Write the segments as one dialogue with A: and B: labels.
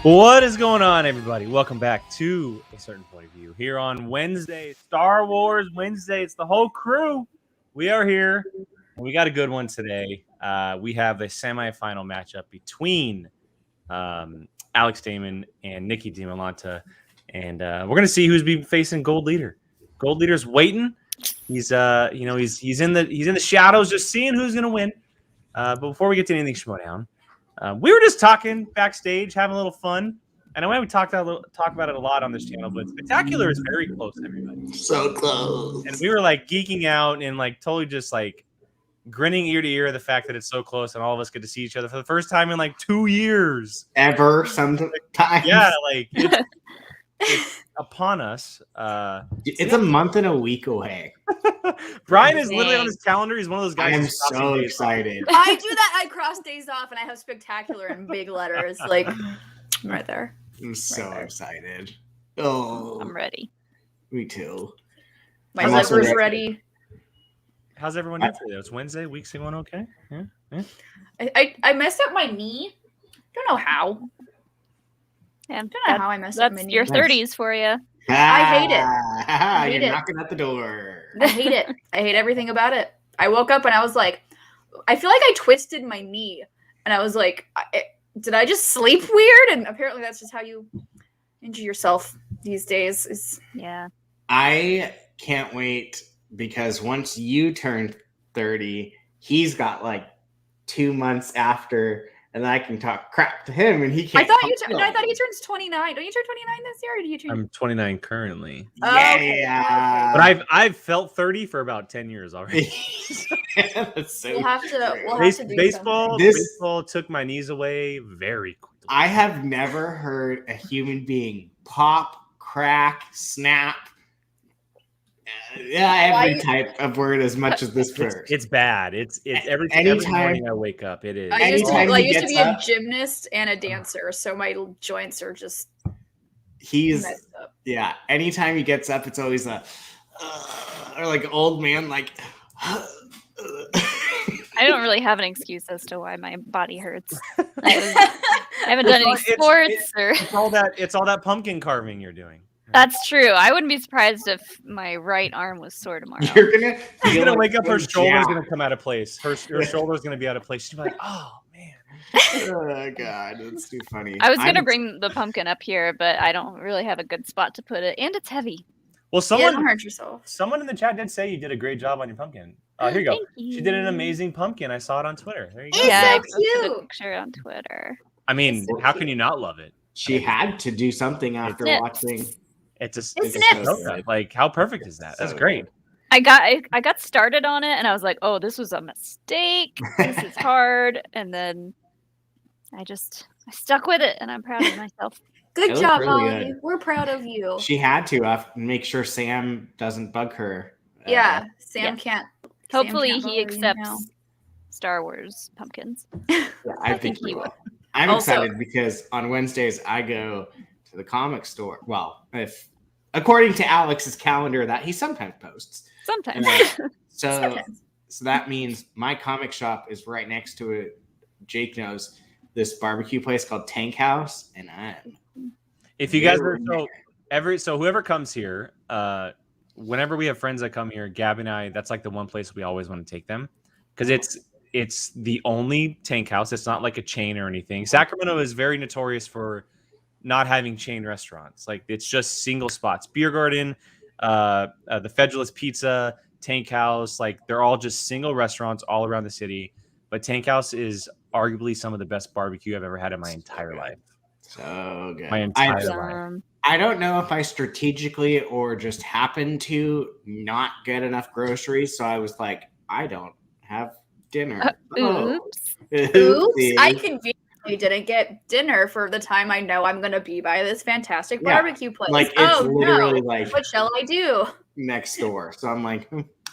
A: What is going on, everybody? Welcome back to A Certain Point of View here on Wednesday, Star Wars Wednesday. It's the whole crew. We are here, and we got a good one today. We have a semifinal matchup between Alex Damon and Nicki Dimalanta, and we're gonna see who's be facing Gold Leader. Gold Leader's waiting. He's he's in the shadows, just seeing who's gonna win. But before we get to anything Schmoedown, we were just talking backstage, having a little fun. And I know we talk about it a lot on this channel, but Spectacular is very close, everybody.
B: So close.
A: And we were like geeking out and like totally just like grinning ear to ear at the fact that it's so close and all of us get to see each other for the first time in like 2 years.
B: Ever, sometimes.
A: Yeah, like it's upon us.
B: It's a month and a week away.
A: Brian is literally on his calendar. He's one of those guys.
B: I am so excited.
C: I do that. I cross days off and I have Spectacular in big letters. Like, right there.
B: I'm so excited. Oh,
D: I'm ready.
B: Me too.
C: My
B: I'm also
C: liver's
B: ready.
C: ready.
A: How's everyone doing today? It's Wednesday. Week's going okay? Yeah.
C: I messed up my knee. Don't know how.
D: Yeah,
C: Don't know how I messed up my
D: that's
C: knee.
D: your 30s for you.
C: I hate it. I hate
B: You're
C: it.
B: knocking at the door.
C: I hate it. I hate everything about it. I woke up and I was like, I feel like I twisted my knee. And I was like, did I just sleep weird? And apparently that's just how you injure yourself these days.
D: Yeah.
B: I can't wait because once you turn 30, he's got like 2 months after, and then I can talk crap to him, and he can't.
C: I thought he turns 29. Don't you turn 29 this year, or do you turn?
A: I'm 29 currently.
C: Oh,
B: Yeah,
A: But I've felt 30 for about 10 years already.
B: That's so
C: We'll have to do
A: baseball
C: something.
A: baseball took my knees away very quickly.
B: I have never heard a human being pop, crack, snap. Every type of word as much as this first.
A: It's bad. It's every morning I wake up. It is.
C: I used to
B: Anytime
C: be a gymnast and a dancer, so my joints are just messed up.
B: Yeah. Anytime he gets up, it's always a or like an old man like.
D: I don't really have an excuse as to why my body hurts. I haven't done any sports
A: It's all that pumpkin carving you're doing.
D: That's true. I wouldn't be surprised if my right arm was sore tomorrow.
B: You're
A: gonna wake up. Her shoulder's gonna come out of place. Her shoulder's gonna be out of place. She's like, "Oh man."
B: Oh god, that's too funny.
D: I was gonna bring the pumpkin up here, but I don't really have a good spot to put it, and it's heavy.
A: Well,
C: Don't hurt yourself.
A: Someone in the chat did say you did a great job on your pumpkin. Here you go. She did an amazing pumpkin. I saw it on Twitter. There you go.
C: It's
D: Yeah,
C: so
D: I posted
C: cute.
D: a picture on Twitter.
A: I mean, how can you not love it?
B: She had to do something after watching.
A: It's
C: Snips.
A: so good. Like, how perfect is that? That's great.
D: I got started on it, and I was like, "Oh, this was a mistake. This is hard." And then I stuck with it, and I'm proud of myself.
C: Good
B: It
C: job,
B: looked really
C: Holly.
B: good.
C: We're proud of you.
B: She had to make sure Sam doesn't bug her.
C: Yeah, Sam
D: yes.
C: can't.
D: Hopefully,
C: Sam can't
D: he
C: bother you now.
D: accepts Star Wars pumpkins.
B: Yeah, I think he will. I'm
C: Also-
B: excited because on Wednesdays I go to the comic store. Well, if according to Alex's calendar, that he sometimes posts.
D: Sometimes.
B: So that means my comic shop is right next to it. Jake knows this barbecue place called Tank House, and
A: If you guys are so whoever comes here, whenever we have friends that come here, Gabby and I, that's like the one place we always want to take them because it's the only Tank House. It's not like a chain or anything. Sacramento is very notorious for not having chain restaurants. Like it's just single spots. Beer Garden, the Federalist Pizza, Tank House, like they're all just single restaurants all around the city. But Tank House is arguably some of the best barbecue I've ever had in my entire life.
B: so good.
A: My entire life.
B: I don't know if I strategically or just happened to not get enough groceries, so I was like, I don't have dinner.
D: Oops.
C: Oops! I conveniently didn't get dinner for the time I know I'm gonna be by this fantastic barbecue place.
B: Like it's literally like
C: what shall I do?
B: next door. So I'm like,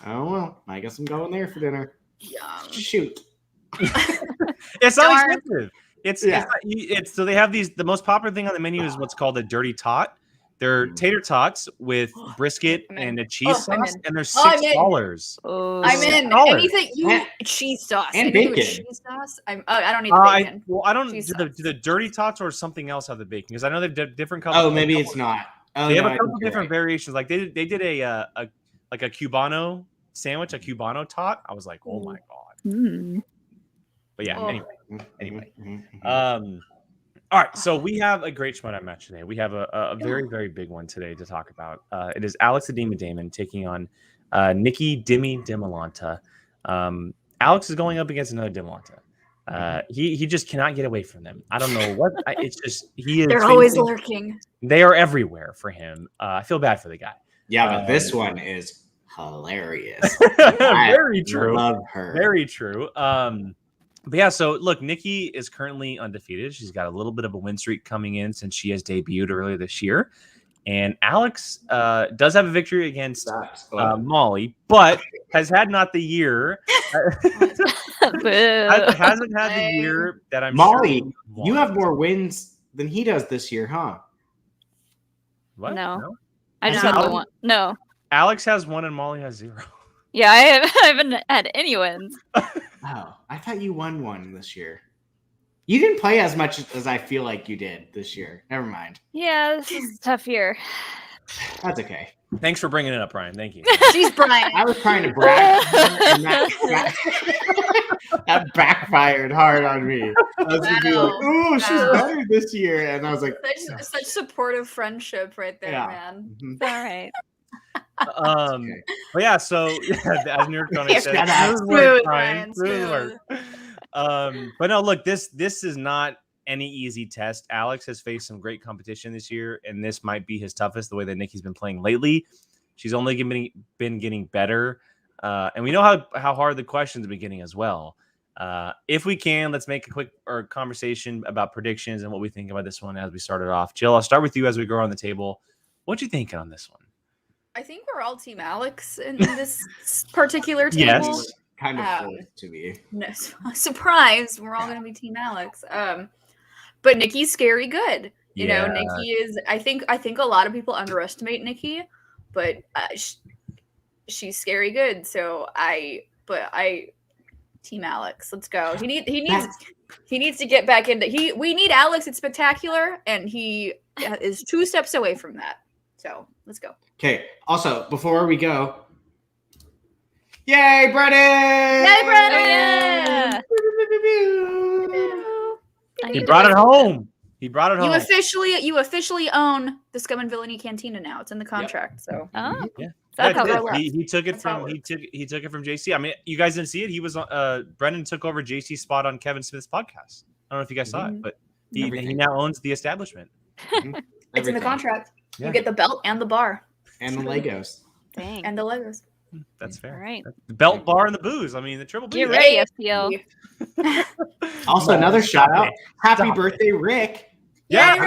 B: oh well, I guess I'm going there for dinner.
C: Yum.
B: Shoot.
A: It's not
C: Darn.
A: expensive. It's so they have the most popular thing on the menu is what's called a dirty tot. They're tater tots with brisket
C: I'm in.
A: and a cheese
C: Oh, I'm
A: sauce,
C: in.
A: and they're
C: Oh, I'm in.
A: $6.
D: Oh,
C: I'm in.
A: $6.
C: Anything cheese sauce.
B: And
C: Anything with
B: bacon.
C: cheese sauce. I don't need the bacon.
A: I don't
C: Cheese
A: do the
C: sauce.
A: dirty tots or something else have the bacon because I know they've different colors.
B: Oh, maybe it's not. Oh,
A: They have
B: no,
A: a
B: I
A: couple
B: think you're
A: different
B: right.
A: variations. Like they did a Cubano sandwich, a Cubano tot. I was like, oh my god.
D: Hmm.
A: But yeah,
C: Oh.
A: anyway.
B: Mhm.
A: All right, so we have a great Schmoedown match today. We have a very, very big one today to talk about. It is Alex the Demon Damon taking on Nicki Dimalanta. Alex is going up against another Dimalanta. He just cannot get away from them. I don't know what. It's just he is.
C: They're always lurking.
A: They are everywhere for him. I feel bad for the guy.
B: Yeah, but this one is hilarious.
A: Very true.
B: Love her.
A: Very true. But yeah, so look, Nicki is currently undefeated. She's got a little bit of a win streak coming in since she has debuted earlier this year. And Alex does have a victory against Molly, but has had not the year. hasn't had the year that I'm
B: Molly,
A: sure
B: you have more wins than he does this year, huh?
A: What?
D: No. I just
B: I
D: had
B: said
D: the one. No.
A: Alex has 1 and Molly has 0.
D: Yeah, I haven't had any wins.
B: Oh, I thought you won one this year. You didn't play as much as I feel like you did this year. Never mind.
D: Yeah, this is a tough year.
B: That's okay.
A: Thanks for bringing it up, Brian. Thank you.
C: She's Brian.
B: I was trying to brag, and that backfired hard on me. I was gonna be like, "Oh, she's better this year," and I was like,
C: Such supportive friendship right there,
B: Yeah.
C: man.
B: mhm.
D: All right.
B: Okay.
A: But yeah, so as New York Tony said,
B: Shut up.
A: smooth work,
C: Smooth,
A: Brian.
C: Ryan,
A: Smooth work. But no, look, this is not any easy test. Alex has faced some great competition this year, and this might be his toughest. The way that Nicki's been playing lately, she's only been getting better, and we know how hard the questions are beginning as well. If we can, let's make a quick conversation about predictions and what we think about this one as we started off. Jill, I'll start with you as we go around the table. What you thinking on this one?
C: I think we're all Team Alex in this particular table.
A: Yes.
B: Kind of forced to be.
C: No, surprise, we're all going to be Team Alex. But Nicki's scary good. You know, Nicki is. I think a lot of people underestimate Nicki, but she's scary good. So Team Alex. Let's go. He needs to get back into. We need Alex at Spectacular, and he is 2 steps away from that. So let's go.
B: Okay. Also, before we go, yay, Brennan!
C: Yay, Brennan!
D: Yeah.
A: He brought it home. He brought it home.
C: You officially own the Scum and Villainy Cantina now. It's in the contract. So
D: Oh,
A: Yeah.
D: that's how
C: Yeah,
D: it works.
A: He took it
C: That's how
A: from
C: it
A: he took it from JC. I mean, you guys didn't see it. He was Brendan took over JC's spot on Kevin Smith's podcast. I don't know if you guys saw it, but he now owns the establishment.
C: it's in the contract.
A: Yeah.
C: You get the belt and the bar
B: And the Legos.
D: Dang.
C: and the Legos.
A: That's fair.
D: All right.
A: The belt, bar, and the booze. I mean, the triple
D: Get
A: booze.
D: ready, FPL.
B: Also, another shout out. Happy birthday, Rick.
A: Yeah.
C: Yay,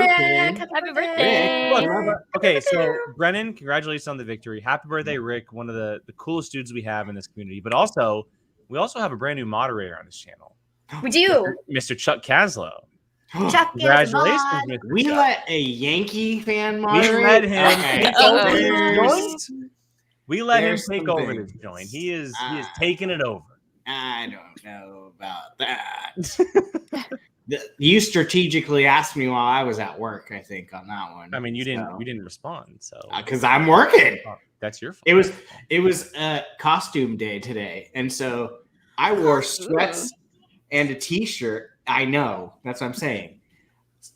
C: Rick!
D: Happy birthday.
A: Look, okay, so Brennan, congratulations on the victory. Happy birthday, Rick, one of the coolest dudes we have in this community. But also, we also have a brand new moderator on this channel,
C: We do.
A: Mr. Chuck Caslow.
C: Chuck is
A: Congratulations,
C: mod.
A: Mr.
B: We
A: Chuck.
B: let a Yankee fan
A: We
B: moderate.
A: let him
B: Okay.
A: take
D: Uh-oh.
A: over this
B: There's-
A: joint. We let him
B: there's
A: take
B: some
A: over
B: things.
A: this joint. He is taking it over.
B: I don't know about that. You strategically asked me while I was at work, I think, on that one.
A: I mean, you didn't respond, so
B: Because I'm working.
A: that's your fault.
B: It was costume day today, and so I wore sweats and a t-shirt. I know, that's what I'm saying.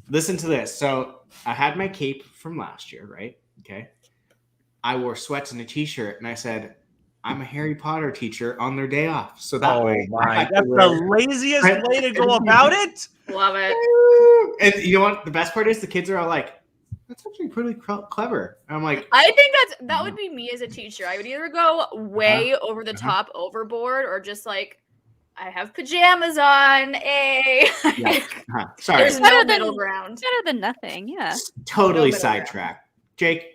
B: Listen to this. So I had my cape from last year, right? Okay. I wore sweats and a t-shirt, and I said, I'm a Harry Potter teacher on their day off. So that way, I had to
A: that's
B: wear-
A: the laziest way to go about it.
C: Love it.
B: And you know what? The best part is the kids are all like, that's actually pretty clever. And I'm like,
C: I think that would be me as a teacher. I would either go way over the top, overboard, or just like, I have pajamas on.
B: Yeah. Sorry.
C: There's
D: Better
C: no
D: than-
C: middle ground.
D: Better than nothing. Yeah.
B: Totally
C: No middle ground.
B: sidetracked. Jake,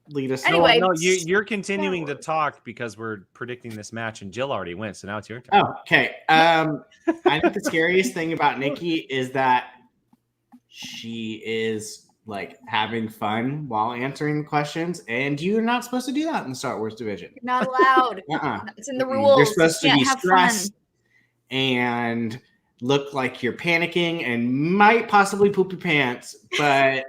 B: lead us.
C: Anyway.
A: No, you're continuing to talk because we're predicting this match, and Jill already went, so now it's your turn.
B: Oh, okay. I think the scariest thing about Nicki is that she is like having fun while answering questions, and you're not supposed to do that in the Star Wars division.
C: You're not allowed. It's in the rules.
B: You're supposed to
C: You
B: be
C: can't have
B: stressed
C: fun.
B: and look like you're panicking and might possibly poop your pants, but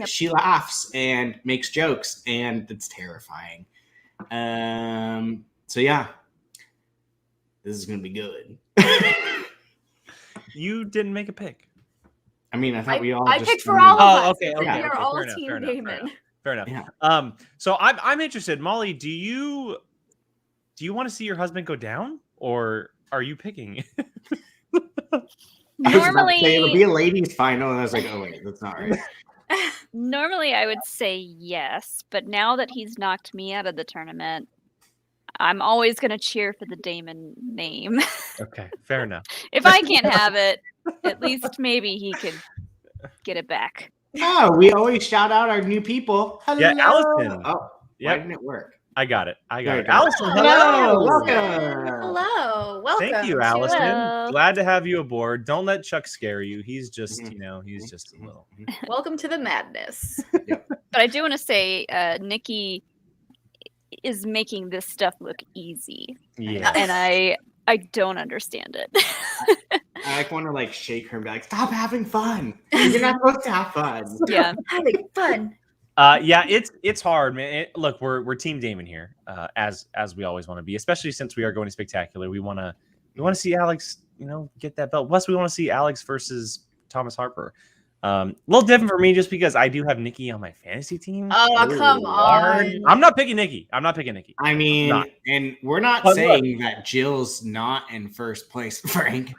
B: she laughs and makes jokes, and it's terrifying. So yeah, this is gonna be good.
A: You didn't make a pick.
B: I mean, I thought we all.
C: I
B: just
C: picked for all of us.
A: Okay.
C: We are all
A: Fair enough,
C: Team
A: fair enough,
C: Damon.
A: Fair enough.
B: Yeah.
A: So I'm interested, Molly. Do you want to see your husband go down, or are you picking?
B: I was about to
D: Normally,
B: say it'll be a ladies' final, and I was like, oh wait, that's not right.
D: normally I would say yes, but now that he's knocked me out of the tournament, I'm always going to cheer for the Damon name.
A: Okay, fair enough.
D: If I can't have it, at least maybe he could get it back.
B: Oh, we always shout out our new people. Hello.
A: Yeah, Allison.
B: Oh, why
A: Yep.
B: didn't it work?
A: I got it.
B: There you go.
A: Allison,
B: Hello.
A: hello.
B: Welcome.
C: Hello. Welcome.
A: Thank you,
C: to-
A: Allison.
D: Hello.
A: Glad to have you aboard. Don't let Chuck scare you. He's just, he's just a little.
C: Welcome to the madness.
D: But I do want to say, Nicki is making this stuff look easy,
A: Yeah.
D: and I don't understand it.
B: I want to like shake her and be like, stop having fun. You're not supposed to have fun.
D: Yeah.
C: Having fun.
A: Yeah, it's hard, man. Look, we're Team Damon here, as we always want to be, especially since we are going to Spectacular. We want to see Alex, get that belt. Plus, we want to see Alex versus Thomas Harper. A little different for me, just because I do have Nicki on my fantasy team.
C: Oh, come on.
A: I'm not picking Nicki.
B: I mean,
A: Not.
B: and we're not
A: But
B: saying that Jill's not in first place, Frank.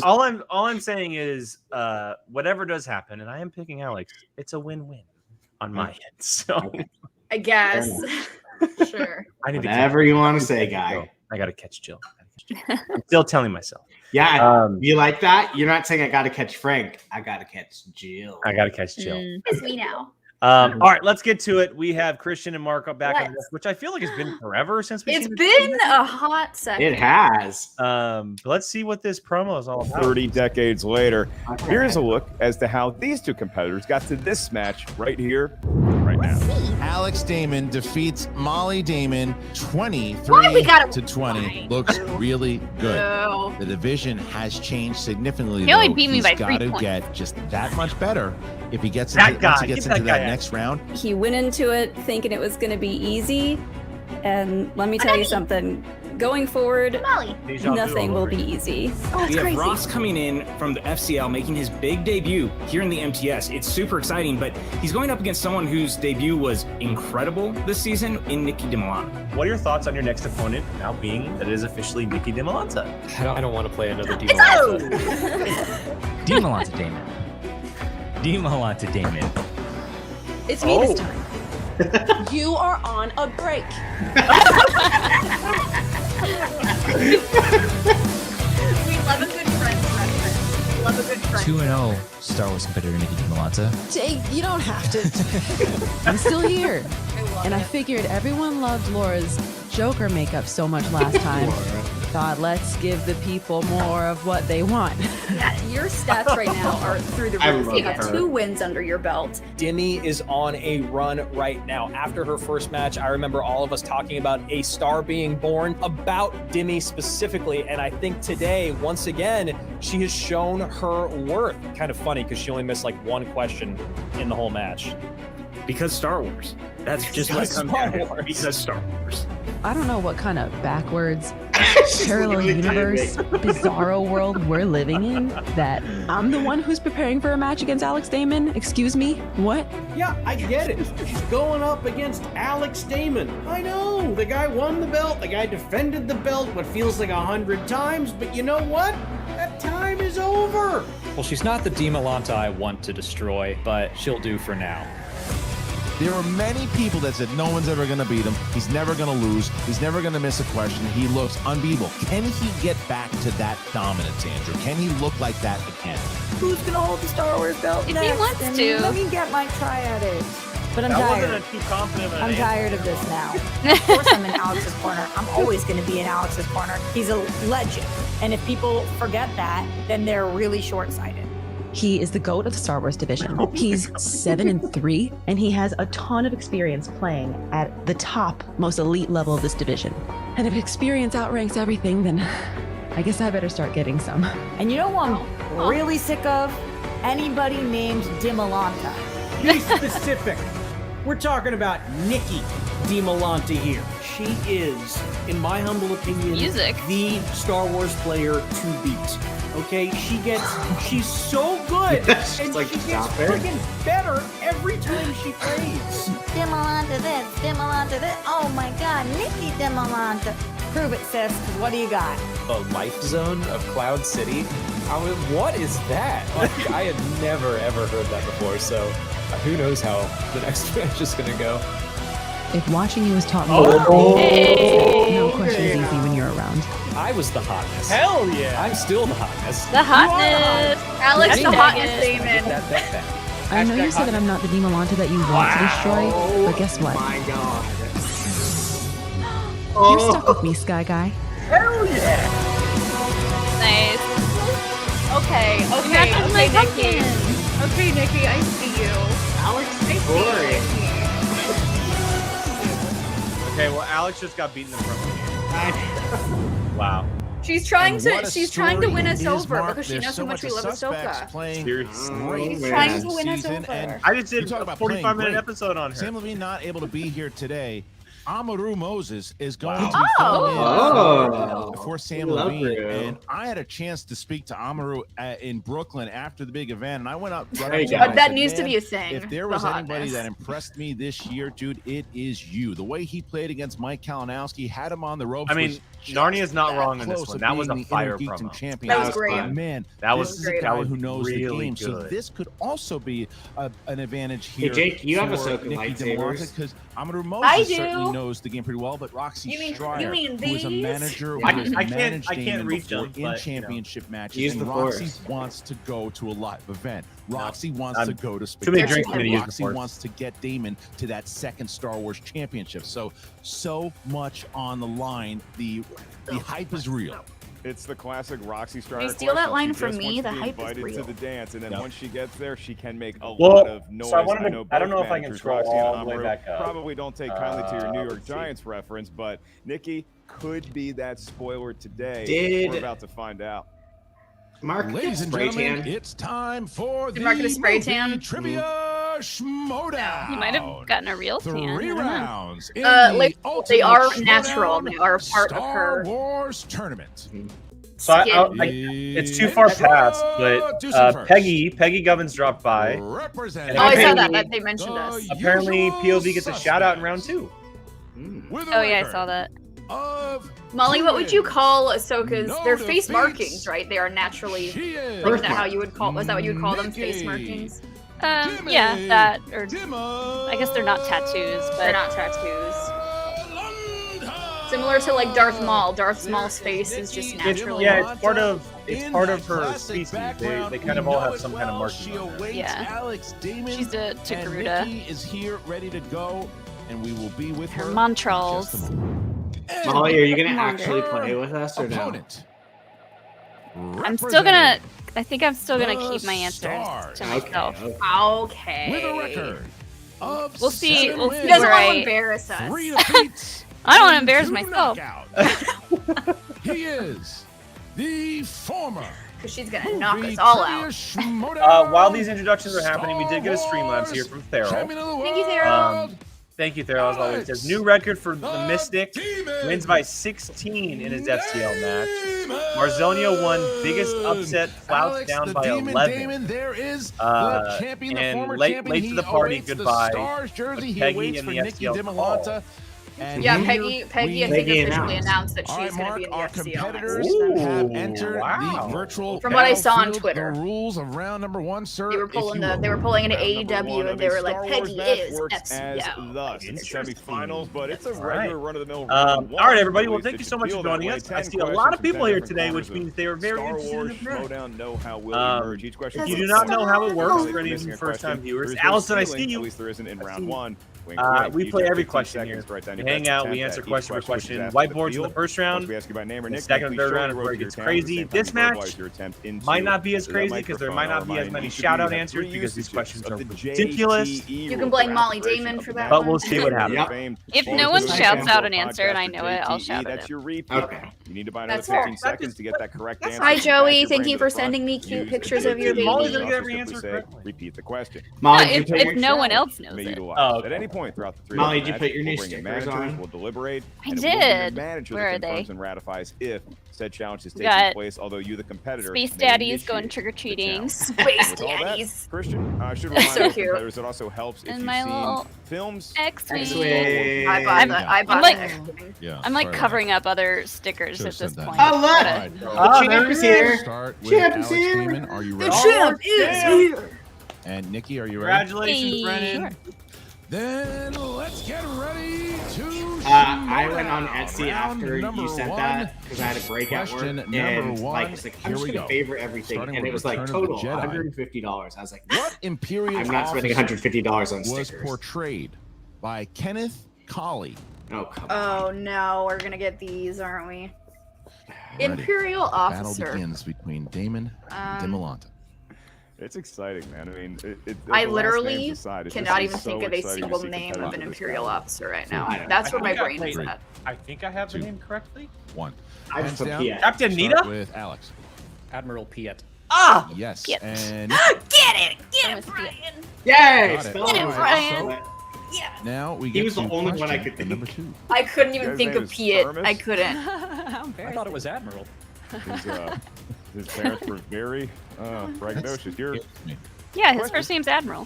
A: All I'm saying is, whatever does happen, and I am picking Alex, it's a win-win on my end. So
C: I guess. Sure.
A: I need
B: Whatever you want to say, guy.
A: I gotta catch Jill. I'm still telling myself.
B: Yeah, you like that? You're not saying I got to catch Frank. I got to catch Jill.
A: I gotta catch Jill.
C: It's me now.
A: All right, let's get to it. We have Christian and Mark up back on this, which I feel like has been forever since we've
C: It's
A: seen
C: been a hot second.
B: It has.
A: But let's see what this promo is all about.
E: 30 decades later,
B: Okay.
E: here's a look as to how these two competitors got to this match right here, right now.
F: Alex Damon defeats Molly Damon
C: Why we
F: 23
C: gotta-
F: to 20.
C: Why?
F: Looks really good.
C: No.
F: The division has changed significantly.
D: He only
F: though.
D: beat me
F: He's
D: by 3
F: got to
D: points.
F: get just that much better if he gets
A: That
F: into,
A: guy,
F: once he gets
A: get that
F: into that
A: guy out.
F: next round.
G: He went into it thinking it was going to be easy, and let me tell you something. Going forward,
C: Molly.
A: Deja vu
G: nothing
A: all
G: will
A: over
G: be
A: again.
G: easy.
C: Oh, it's
H: We have
C: crazy.
H: Ross coming in from the FCL, making his big debut here in the MTS. It's super exciting, but he's going up against someone whose debut was incredible this season in Nicki Dimalanta.
A: What are your thoughts on your next opponent now being that it is officially Nicki Dimalanta?
I: I don't want to play another
C: It's
I: Dimalanta.
J: Dimalanta Damon. Dimalanta Damon.
K: It's me this time. You are on a break.
C: We love a good friend reference. Love a good friend.
J: 2-0 Star Wars competitor Nicki Dimalanta.
K: You don't have to. I'm still here.
C: I love
K: And I
C: it.
K: figured everyone loved Laura's Joker makeup so much last time. Thought, let's give the people more of what they want.
C: Yeah, your stats right now are through the
B: I
C: roof.
B: love
C: You got
B: her.
C: 2 wins under your belt.
I: Demi is on a run right now. After her first match, I remember all of us talking about a star being born, about Demi specifically. And I think today, once again, she has shown her worth. Kind of funny because she only missed like 1 question in the whole match.
H: Because Star Wars. That's just what it
I: Because
H: comes
I: Star
H: down to.
I: Wars.
H: Because Star Wars.
K: I don't know what kind of backwards,
B: She's
K: parallel
B: literally
K: universe,
B: typing.
K: bizarro world we're living in that I'm the one who's preparing for a match against Alex Damon. Excuse me? What?
L: Yeah, I get it. She's going up against Alex Damon. I know. The guy won the belt. The guy defended the belt what feels like 100 times. But you know what? That time is over.
I: Well, she's not the Dimalanta I want to destroy, but she'll do for now.
F: There were many people that said no one's ever going to beat him. He's never going to lose. He's never going to miss a question. He looks unbeatable. Can he get back to that dominance, Andrew? Can he look like that again?
G: Who's going to hold the Star Wars belt
D: If he
G: next?
D: wants
G: And
D: to.
G: Let me get my try at it. But I'm
A: That wasn't
G: tired.
A: a too confident of an
G: I'm
A: answer.
G: tired of this now. Of course I'm in Alex's corner. I'm always going to be in Alex's corner. He's a legend. And if people forget that, then they're really short-sighted.
K: He is the GOAT of the Star Wars division. He's 7-3, and he has a ton of experience playing at the top, most elite level of this division. And if experience outranks everything, then I guess I better start getting some.
M: And you know what I'm really sick of? Anybody named Dimalanta.
L: Be specific. We're talking about Nicki Dimalanta here. She is, in my humble opinion, the Star Wars player to beat. Okay, she's so good, and she gets friggin' better every time she plays.
M: Dimalanta this, Dimalanta this. Oh my God, Nicki Dimalanta. Prove it, sis. 'Cause what do you got?
I: The life zone of Cloud City. I mean, what is that? Like, I had never ever heard that before. So who knows how the next match is gonna go?
K: If watching you has taught me no question is easy when you're around.
I: I was the hotness.
A: Hell yeah!
I: I'm still the hotness.
D: The hotness.
C: Alex, the hotness, Damon.
K: I know you said that I'm not the Dimalanta that you want to destroy, but guess what?
B: My God.
K: You're stuck with me, Sky Guy.
A: Hell yeah!
D: Nice.
C: Okay, Nikki. Okay, Nikki, I see you.
B: Alex,
C: I see you.
A: Okay, well, Alex just got beaten in front of me. Wow.
C: She's trying to win us over because she knows how much we love Ahsoka.
A: Seriously.
C: She's trying to win us over.
A: I just did a 45-minute episode on her.
F: Sam Levine not able to be here today. Amaru Moses is going to be
B: filling in
F: for Sam Levine, and I had a chance to speak to Amaru in Brooklyn after the big event, and I went up.
C: But that needs to be a thing.
F: If there was anybody that impressed me this year, dude, it is you. The way he played against Mike Kalinowski, had him on the ropes.
A: I mean, Narnia's not wrong in this one. That was a fire promo.
F: That
C: was great.
F: Man,
A: that was
F: a guy who knows
A: really
F: the game.
A: good.
F: So this could also be an advantage here.
B: Hey, Jake, you have
F: for
B: Ahsoka
F: Nicki
B: lightsabers.
F: Because Amaru
C: I
F: Moses
C: do.
F: certainly knows the game pretty well, but Roxy Stryer, who is a manager,
A: I
F: who has managed
A: can't
F: Damon
A: reach
F: before
A: them,
F: in
A: but,
F: championship matches,
B: Use
F: and
B: the
F: Roxy
B: Force.
F: wants to go to a live event. Roxy wants to go to
A: too many
F: Spectacular.
A: drinks for me to use the
F: Roxy
A: Force.
F: wants to get Damon to that second Star Wars championship. So much on the line. The hype is real.
E: It's the classic Roxy Stryer.
C: You steal that
E: question.
C: line
E: She
C: from
E: just
C: me,
E: wants to
C: the
E: be
C: hype is
E: invited
C: real.
E: to the dance, and then once she gets there, she can make a
A: Well,
E: lot of noise.
A: so I wanted to- I don't
E: both
A: know if I can
E: managers,
A: scroll
E: Roxy and
A: all the way
E: Amaru,
A: back up.
E: Probably don't take kindly to your New York
A: let's see.
E: Giants reference, but Nicki could be that spoiler today.
B: Did-
E: We're about to find out.
B: Mark,
F: Ladies and
B: spray
F: gentlemen,
B: tan.
F: it's time for
C: Did
F: the
C: Mark get a spray
F: movie
C: tan?
F: trivia Schmoedown.
D: He might have gotten a real tan. I
F: 3
D: don't know.
F: rounds. in
C: Like,
F: the
C: they are
F: Ultimate
C: natural.
F: Schmoedown
C: They are a part of
F: Star
C: her
F: Wars tournament.
A: So
C: skin.
A: it's too far past, but Peggy Govins dropped by.
F: Representing
C: Oh, I saw
A: apparently-
C: that they mentioned us.
A: Apparently, POV gets a shout out in round 2.
F: with
D: Oh
F: a
D: yeah, I
F: record
D: saw that.
F: of
C: Molly, what would you
F: wins.
C: call Ahsoka's?
F: No
C: They're face
F: defeats.
C: markings, right? They are naturally.
F: She is
C: Like, is that how you would call? Was that what you would call them? Face
F: Nicki.
C: markings?
D: Yeah, that or
F: Dimma
D: I guess they're not tattoos,
C: They're
D: but
C: not tattoos. Similar to like Darth Maul. Darth Maul's face is just naturally.
A: Yeah, it's part of her species. They kind of all have some kind of marking on them.
D: Yeah.
F: Alex Damon
D: she's a
F: and
D: Takaruta.
F: Nicki is here ready to go, and we will be with
D: Her
F: her.
D: Montrals.
F: in just a moment. And
B: Molly, are you gonna
D: Commander.
B: actually play with us or no?
F: opponent.
D: I'm still gonna. I think I'm still gonna
F: The
D: keep my answers
F: Stars.
D: to myself.
C: Okay.
F: With a record of
D: We'll see.
F: 7
D: We'll see
C: He
F: wins,
C: doesn't
D: where
C: want to
D: I.
C: embarrass us.
F: 3 defeats.
D: I don't want to
F: and
D: embarrass
F: 2
D: myself.
F: knockouts. He is the former.
C: Because she's gonna knock us all out.
A: While these introductions are happening, we did get a Streamlabs here from Theral.
C: Thank you, Theral.
A: Thank you, Theral, as always. Says new record for the Mystic. Wins by 16 in his FCL match. Marzonio won biggest upset, flounced down by 11.
F: Damon, there is the champion, the
A: and
F: former
A: late
F: champion.
A: to
F: He
A: the party,
F: awaits the
A: goodbye.
F: Stars jersey. He
A: Peggy
F: waits
A: and
F: for
A: the
F: Nicki
A: FCL
F: Dimalanta. And
C: Yeah,
F: here
C: Peggy, I
F: we
C: think
B: Peggy
C: officially
B: announced.
C: announced that
F: All
C: she's
F: right,
C: gonna
F: Mark,
C: be in the
F: our
C: FCL.
F: competitors
A: Ooh,
F: have entered
A: wow.
F: the virtual
C: From what I saw on
F: battlefield.
C: Twitter.
F: The rules of round number 1, sir.
C: They were
F: if
C: pulling
F: you will.
C: they were pulling into
E: Round number
C: AEW
E: one
C: and
E: of
C: they
E: a
C: were like,
E: Star Wars
C: Peggy
E: match
C: is
E: works
C: FCL.
E: as thus. It's
A: Interesting.
E: semifinals, but it's a
A: All
E: regular
A: right.
E: run-of-the-mill.
A: All right, everybody. Well, thank you so much for joining us. I see a lot of people here today, which means they are very
E: Star
A: interested in
E: Wars
A: the match.
E: Schmoedown know how will emerge. Each question
A: If you
E: is
A: do not know how it
E: Star
A: works,
E: Wars.
A: for any of
E: Missing
A: you
E: a
A: first-time
E: question.
A: viewers,
E: There is no
A: Allison, I
E: ceiling,
A: see you.
E: At least there isn't in
A: I see
E: round
A: you.
E: 1.
A: We play every question here.
E: Right down.
A: hang out. We answer question for question. Whiteboards in the first round.
E: We ask you by name or nickname.
A: Second and third round is where it gets crazy. This match might not be as crazy because there might not be as many shout-out answers because these questions are ridiculous.
C: You can blame Molly Damon for that.
A: But we'll see what happens.
B: Yep.
D: If no one shouts out an answer and I know it, I'll shout
E: That's
D: it.
E: your repeat.
B: Okay.
E: You need to buy another
C: That's fair.
E: 15 seconds to get that correct answer.
C: Hi, Joey.
E: Back
C: Thank
E: your
C: you
E: brain
C: for
E: to the
C: sending
E: front.
C: me cute
E: Use
C: pictures
E: the
C: of your
E: digits.
A: Molly's
C: baby.
A: gonna get every
E: Also
A: answer
E: simply say,
A: correctly.
E: repeat the question.
B: Molly,
D: No, if no one else knows
E: May
D: it.
E: utilize
A: Oh,
E: at any point throughout the 3
B: Molly,
E: round
B: did you
E: match,
B: put your new
E: we'll bring in
B: stickers
E: managers,
B: on?
E: We'll deliberate.
D: I
E: and it will be the
D: did.
E: manager
D: Where
E: that
D: are they?
E: confirms and ratifies if said challenge is
D: We
E: taking
D: got
E: place, although you, the competitor,
D: Space
E: may
D: Daddies
E: initiate
D: going
E: the
D: trick-or-treating.
E: challenge.
C: Space
E: With all that,
C: Daddies.
E: Christian, should
C: That's
E: remind
C: so
E: our
C: cute.
E: competitors it also helps if
D: And
E: you've
D: my
E: seen
D: little
E: films.
D: X-Wing.
B: X-Wing.
C: I bought
D: I'm like-
C: an X-Wing.
F: Yeah.
D: I'm like
F: sorry.
D: covering up other stickers
F: Should've
D: at this
F: said that.
D: point.
B: Oh, look!
F: Alright,
B: The champ is here.
F: Start with
B: Champ
F: Alex
B: is here.
F: Damon. Are you
C: The
F: ready?
C: champ is here.
F: And Nikki, are you ready?
A: Congratulations,
D: Hey,
A: Brennan.
D: sure.
F: Then let's get ready to.
B: I went on Etsy
F: Round
B: after
F: number
B: you sent
F: one.
B: that because I had a break at work.
F: Question
B: And
F: number
B: like,
F: one.
B: it's like,
F: Here
B: I'm just
F: we
B: going to
F: go.
B: favor everything.
F: Starting
B: And
F: with
B: it was like
F: Return of the
B: total
F: Jedi.
B: $150. I was like,
F: What Imperial
B: I'm not spending
F: officer
B: $150 on
F: was
B: stickers.
F: portrayed by Kenneth Colley?
B: Oh, come on.
C: Oh no, we're gonna get these, aren't we?
F: Ready.
C: Imperial
F: Battle
C: officer.
F: begins between Damon and Dimalanta.
E: It's exciting, man. I mean,
C: I
E: the last
C: literally
E: names aside, it just
C: cannot
E: is
C: even
E: so
C: think of a
E: exciting to
C: single
E: see
C: name of
E: competitors
C: an
E: in this
C: Imperial
E: battle.
C: officer right
B: I
C: now.
B: don't know.
C: That's where
A: I
C: my
A: think I
C: brain is
A: played-
C: at.
A: I think I have the
F: Two.
A: name correctly.
F: One.
B: I
F: Hands
B: just put
F: down.
B: Piet.
A: Captain
F: Start
A: Nita?
F: with Alex.
L: Admiral Piet.
A: Ah!
F: Yes.
D: Yep.
F: And
C: Get
D: That was
C: it,
D: the-
C: Brian.
B: Yay!
F: Got it.
B: Spell
D: Get it,
B: right.
D: Brian.
B: So-
C: Yeah.
F: now we
B: He
F: get
B: was the
F: to
B: only one I
F: question
B: could think.
F: number 2.
C: I couldn't
E: You
C: even
E: guys'
C: think
E: name
C: of
E: is
C: Piet.
E: Thermos?
C: I couldn't.
L: I thought it was Admiral.
E: His parents were very braggadocious. Your
D: Yeah, his first name's Admiral.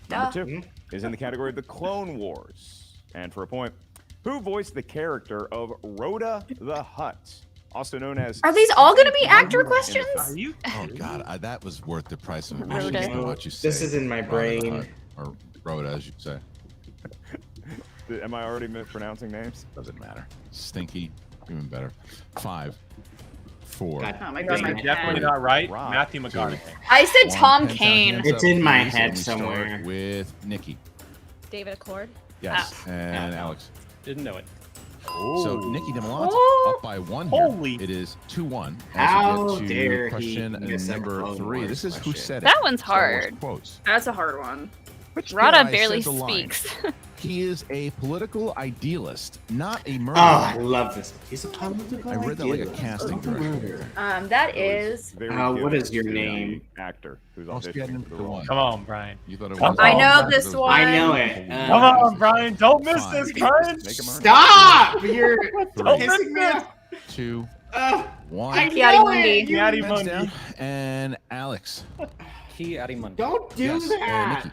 E: number 2 is in the category of the Clone Wars. And for a point, who voiced the character of Rhoda the Hutt, also known as...
C: Are these all gonna be actor questions?
A: Are you?
F: Oh God, that was worth the price of admission.
D: Rhoda.
F: just to watch you say
B: This is in my
F: Rhoda
B: brain.
F: Hutt, or Rhoda, as you say.
E: Am I already mispronouncing names?
F: Doesn't matter. Stinky, even better. 5, 4.
B: God.
C: Oh my
A: You
C: god,
A: guys
C: my
A: are definitely
C: pen.
A: not right.
E: Rob.
A: Matthew McConaughey.
C: I said Tom
F: Hands down,
C: Kane.
F: hands
B: It's
F: up,
B: in my
F: please,
B: head
F: and we start
B: somewhere.
F: with Nikki.
G: David Accord.
F: Yes, and
B: Ah.
F: Alex.
L: Didn't know it.
F: So Nikki Dimalanta
C: Oh.
F: up by 1 here.
A: Holy-
F: It is 2-1.
B: How
F: As we get
B: dare
F: to
B: he
F: question
B: miss a
F: number
B: Clone
F: 3.
B: Wars
F: This is who
B: question.
F: said it.
D: That one's
F: Star Wars
D: hard.
F: quotes.
C: That's a hard one.
F: Which
D: Rada
F: Jedi
D: barely
F: said the line?
D: speaks.
F: He is a political idealist, not a
B: Oh,
F: murderer.
B: I love this. He's a political
F: I read that like a
B: idealist.
F: casting director.
C: That is.
E: Very
B: what
E: given
B: is your
E: to the
B: name?
E: Actor who's
F: Oh, so you had
E: auditioning for the
F: the
E: role.
F: one.
A: Come on, Brian.
F: You thought it
A: Come
F: was.
A: on.
C: I know
F: Oh,
C: this
F: was-
C: one.
B: I know it.
A: Come on, Brian. Don't miss
F: Fine.
A: this, Brian.
E: Make him earn it.
B: Stop! You're
A: Don't
B: pissing
A: miss
B: me
A: this.
B: off.
F: 2,
B: I
F: 1.
B: know
C: Kiadi
B: it.
C: Mundi.
A: Kiadi
F: Hands
A: Mundi.
F: down. And Alex.
L: Key Adimundi.
B: Don't do
F: Yes,
B: that.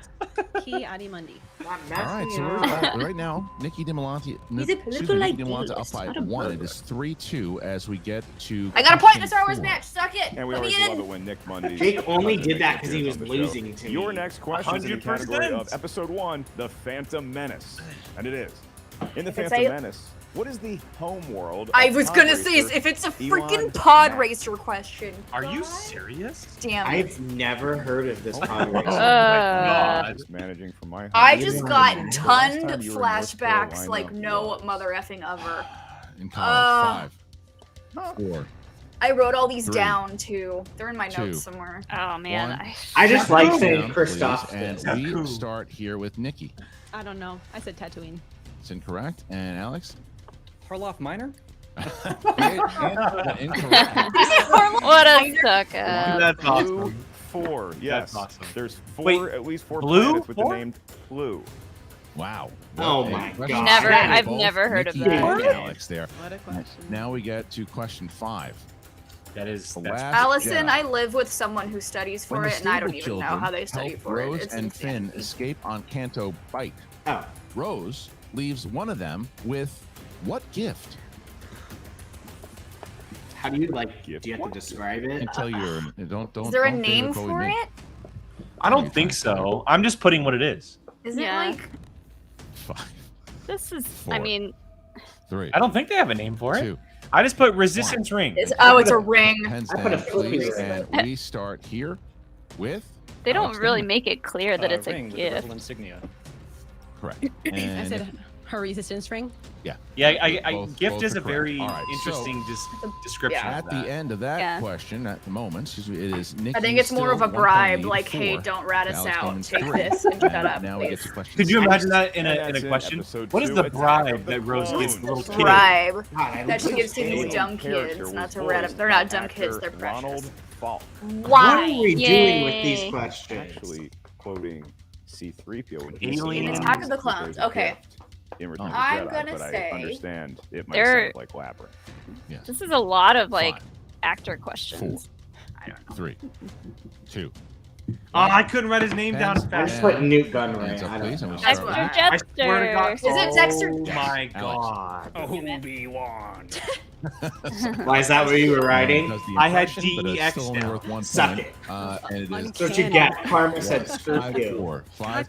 F: Nikki.
G: Key Adimundi.
B: Not
F: All right,
B: messing
F: so
B: me
F: we're
B: up.
F: right now, Nikki Dimalanta.
C: He's a political
F: Nikki Dimalanta up
C: idealist,
F: by
C: not a
F: 1. It
C: murderer.
F: is 3-2 as we get to.
C: I got a point in the
F: question
C: Star Wars
F: 4.
C: match. Suck it.
E: And we
C: Let me
E: always love it
C: in.
E: when Nick Mundy.
B: Jake only did that
E: because
B: because he was losing to me.
E: Your next question is in the
A: 100%.
E: category of Episode 1, The Phantom Menace. And it is. In The
C: If it's
E: Phantom
C: a-
E: Menace, what is the home world
C: I
E: of
C: was
E: pod
C: gonna say,
E: racer
C: if it's a
E: Elon
C: freaking pod
E: Musk?
C: racer question.
A: Are you
C: God
A: serious?
C: Damn it.
B: I've never heard of this pod
E: Oh
B: racer.
E: my
A: God.
E: Just managing from my home.
C: I
B: You
C: just
B: didn't
C: got
B: know.
C: tonned
E: Last time you were in North
C: flashbacks
E: Carolina
C: like no
E: was-
C: mother effing ever.
F: In college, 5, 4.
C: I wrote all these
F: 3,
C: down too. They're in my
F: 2,
C: notes somewhere.
D: Oh man,
F: 1.
B: I just like
F: Down,
B: saying
F: please,
B: Christoph.
F: and we start here with Nikki.
G: I don't know. I said Tatooine.
F: It's incorrect. And Alex?
L: Harloff Minor?
F: Incorrect.
D: What a suck up.
A: That's
E: Blue
A: awesome.
E: 4. Yes.
A: That's awesome.
E: There's
A: Wait,
E: at least 4
A: Blue
E: planets with the
A: 4?
E: name Blue.
F: Wow.
B: Oh
F: What a
B: my
F: question.
B: God.
D: Never,
B: That is
D: I've
F: Both
D: never heard of
F: Nikki
D: that.
F: and Alex there.
G: What a question.
F: Now we get to question 5.
A: That is.
F: The
A: That's
F: last
C: Allison,
F: Jedi.
C: I live with someone who studies for
F: When the
C: it, and I don't
F: stable
C: even know
F: children
C: how they study
F: help
C: for
F: Rose
C: it. It's
F: and Finn
C: insanity.
F: escape on Canto Bite.
B: Oh,
F: Rose leaves one of them with what gift?
B: how do you like? Do you have to describe
F: I
B: it?
F: can tell you. Don't.
C: Is there a
F: don't
C: name
F: probably
C: for
F: me.
C: it?
A: I don't think so. I'm just putting what it is.
C: Is
D: Yeah.
C: it like
F: 5,
D: This is,
F: 4,
D: I mean,
F: 3,
A: I don't think they have a name for it.
F: 2.
A: I just put resistance ring.
C: it's a ring.
F: Hands
B: I put a
F: down,
B: flippy
F: please.
B: ring.
F: And we start here with.
D: they don't
F: Alex
D: really
F: Damon.
D: make it clear that it's a
L: Ring with the
D: gift.
L: rebel insignia.
F: Correct.
G: I
F: And
G: said
K: Her resistance ring?
F: Yeah.
A: Yeah, gift
F: both
A: is
F: are
A: a very
F: correct. All right,
A: interesting description.
F: At
A: of
F: the
A: that.
F: end of that question, at the moment, it is Nikki.
C: I think it's more of a bribe, like, hey, don't rat us out. Take this and shut up,
F: Now we get to question.
A: Could you
F: six.
A: imagine that in a question? What is the bribe that Rose gives the little kid?
C: Bribe that she gives to these dumb kids, not to rat them. They're not dumb kids, they're precious.
B: What
C: Why?
B: are we doing with these
C: Yay.
B: questions?
E: Actually quoting C-3PO when
C: In Attack of the Clones. Okay.
E: In Return of the
C: I'm
E: Jedi,
C: gonna
E: but
C: say-
E: I understand it might
D: There-
E: sound like Labyrinth.
F: Yeah.
D: This is a lot of like actor questions.
F: 3, 2.
A: Oh, I couldn't write his name down
F: Pens
A: fast.
B: Just put Newt Gunray.
F: Hands up,
B: I
F: please,
B: don't
F: and
B: know.
F: we start
D: Dexter
F: with
D: Jester.
A: Swear to God.
C: Is it Dexter?
A: Oh my
F: Alex.
A: God.
L: Obi-Wan.
B: Why is that what you were writing?
F: Does the
A: I had
F: impression, but it's
A: DEX
F: still only
A: down.
F: worth 1
B: Suck
F: point.
B: it.
F: And it is
B: So what you get? Karma said screw you.
F: 5-4.